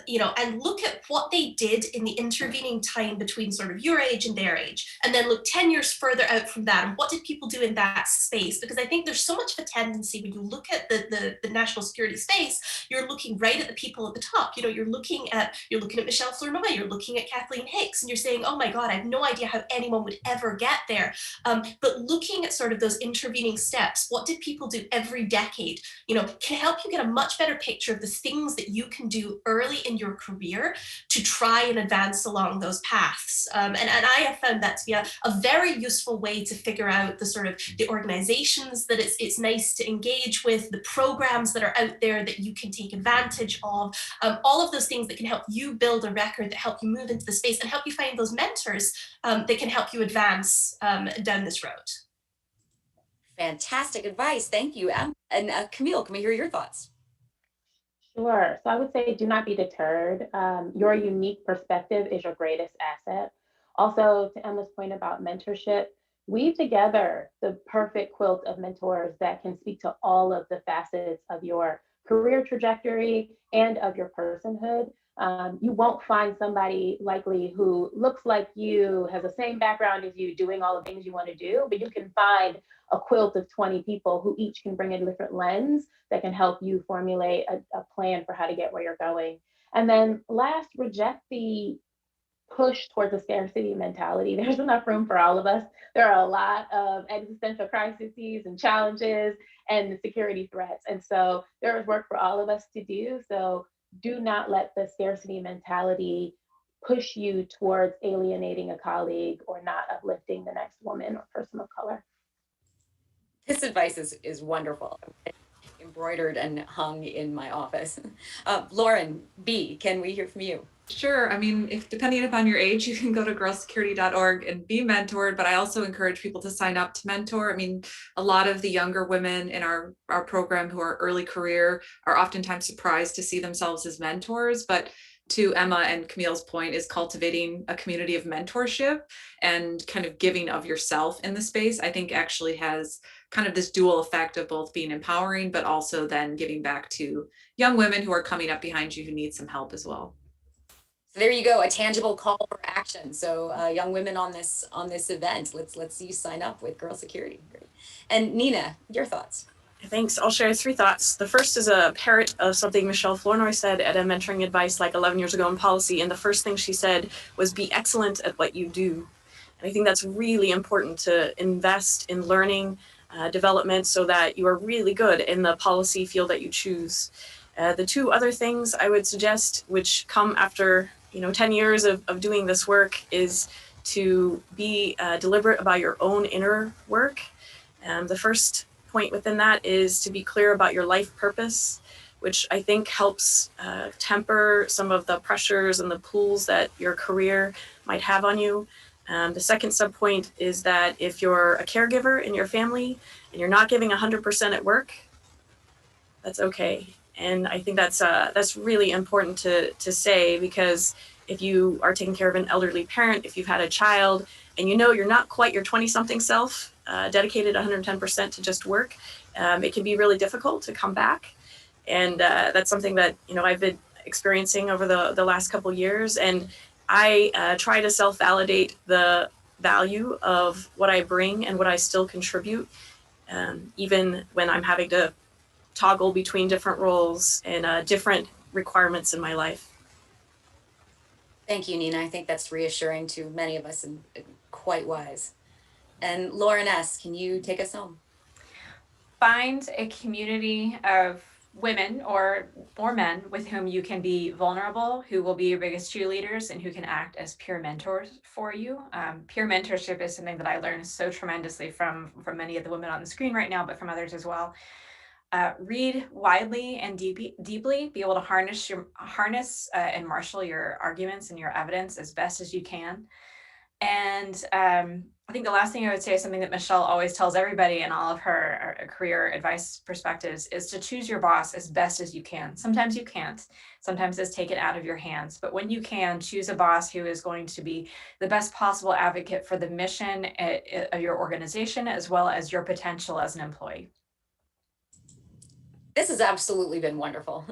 You know, and look at what they did in the intervening time between sort of your age and their age, and then look 10 years further out from that, and what did people do in that space? Because I think there's so much of a tendency when you look at the national security space, you're looking right at the people at the top. You know, you're looking at Michèle Flournoy, you're looking at Kathleen Hicks, and you're saying, oh my God, I have no idea how anyone would ever get there. But looking at sort of those intervening steps, what did people do every decade, you know, can help you get a much better picture of the things that you can do early in your career to try and advance along those paths. And I have found that to be a very useful way to figure out the sort of the organizations that it's nice to engage with, the programs that are out there that you can take advantage of, all of those things that can help you build a record, that help you move into the space and help you find those mentors that can help you advance down this road. Fantastic advice. Thank you. And Camille, can we hear your thoughts? Sure. So I would say do not be deterred. Your unique perspective is your greatest asset. Also, to Emma's point about mentorship, weave together the perfect quilt of mentors that can speak to all of the facets of your career trajectory and of your personhood. You won't find somebody likely who looks like you, has the same background as you, doing all the things you want to do, but you can find a quilt of 20 people who each can bring a different lens that can help you formulate a plan for how to get where you're going. And then last, reject the push towards a scarcity mentality. There's enough room for all of us. There are a lot of existential crises and challenges and security threats. And so there is work for all of us to do. So do not let the scarcity mentality push you towards alienating a colleague or not uplifting the next woman or person of color. This advice is wonderful. Embroidered and hung in my office. Lauren B., can we hear from you? Sure. I mean, if depending upon your age, you can go to girlsecurity.org and be mentored, but I also encourage people to sign up to mentor. I mean, a lot of the younger women in our program who are early career are oftentimes surprised to see themselves as mentors, but to Emma and Camille's point, is cultivating a community of mentorship and kind of giving of yourself in the space, I think actually has kind of this dual effect of both being empowering, but also then giving back to young women who are coming up behind you who need some help as well. So there you go, a tangible call for action. So young women on this event, let's see you sign up with Girl Security. Great. And Nina, your thoughts? Thanks. I'll share 3 thoughts. The first is a parrot of something Michèle Flournoy said at a mentoring advice like 11 years ago in policy. And the first thing she said was be excellent at what you do. And I think that's really important, to invest in learning development so that you are really good in the policy field that you choose. The 2 other things I would suggest, which come after 10 years of doing this work, is to be deliberate about your own inner work. The first point within that is to be clear about your life purpose, which I think helps temper some of the pressures and the pulls that your career might have on you. The second subpoint is that if you're a caregiver in your family and you're not giving 100% at work, that's okay. And I think that's really important to say, because if you are taking care of an elderly parent, if you've had a child, and you're not quite your 20-something self, dedicated 110% to just work, it can be really difficult to come back. And that's something that I've been experiencing over the last couple years. And I try to self-validate the value of what I bring and what I still contribute, even when I'm having to toggle between different roles and different requirements in my life. Thank you, Nina. I think that's reassuring to many of us and quite wise. And Lauren S., can you take us home? Find a community of women or men with whom you can be vulnerable, who will be your biggest cheerleaders and who can act as peer mentors for you. Peer mentorship is something that I learned so tremendously from many of the women on the screen right now, but from others as well. Read widely and deeply, be able to harness and marshal your arguments and your evidence as best as you can. And I think the last thing I would say is something that Michèle always tells everybody in all of her career advice perspectives, is to choose your boss as best as you can. Sometimes you can't. Sometimes it's taken out of your hands. But when you can, choose a boss who is going to be the best possible advocate for the mission of your organization, as well as your potential as an employee. This has absolutely been wonderful.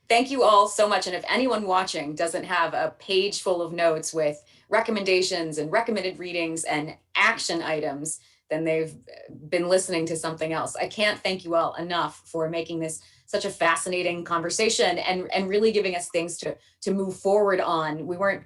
Thank you all so much. And if anyone watching doesn't have a page full of notes with recommendations and recommended readings and action items, then they've been listening to something else. I can't thank you all enough for making this such a fascinating conversation and really giving us things to move forward on. We weren't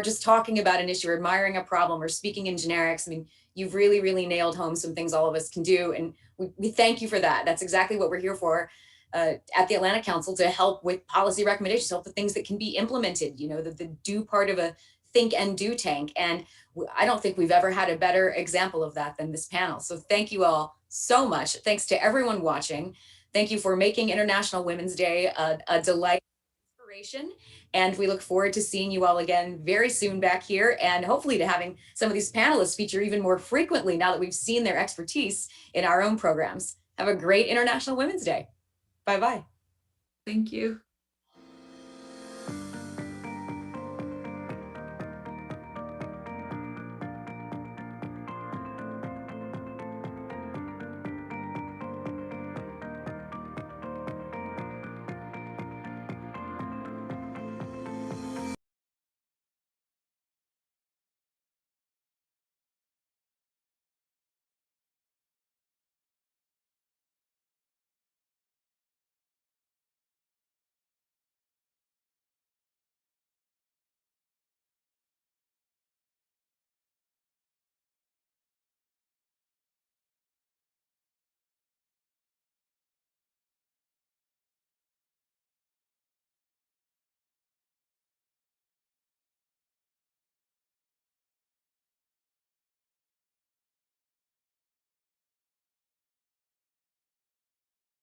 just talking about an issue or admiring a problem or speaking in generics. I mean, you've really, really nailed home some things all of us can do. And we thank you for that. That's exactly what we're here for. at the Atlanta Council to help with policy recommendations, help with things that can be implemented, you know, the do part of a think and do tank. And I don't think we've ever had a better example of that than this panel. So thank you all so much. Thanks to everyone watching. Thank you for making International Women's Day a delight, inspiration. And we look forward to seeing you all again very soon back here, and hopefully to having some of these panelists feature even more frequently now that we've seen their expertise in our own programs. Have a great International Women's Day. Bye-bye. Thank you.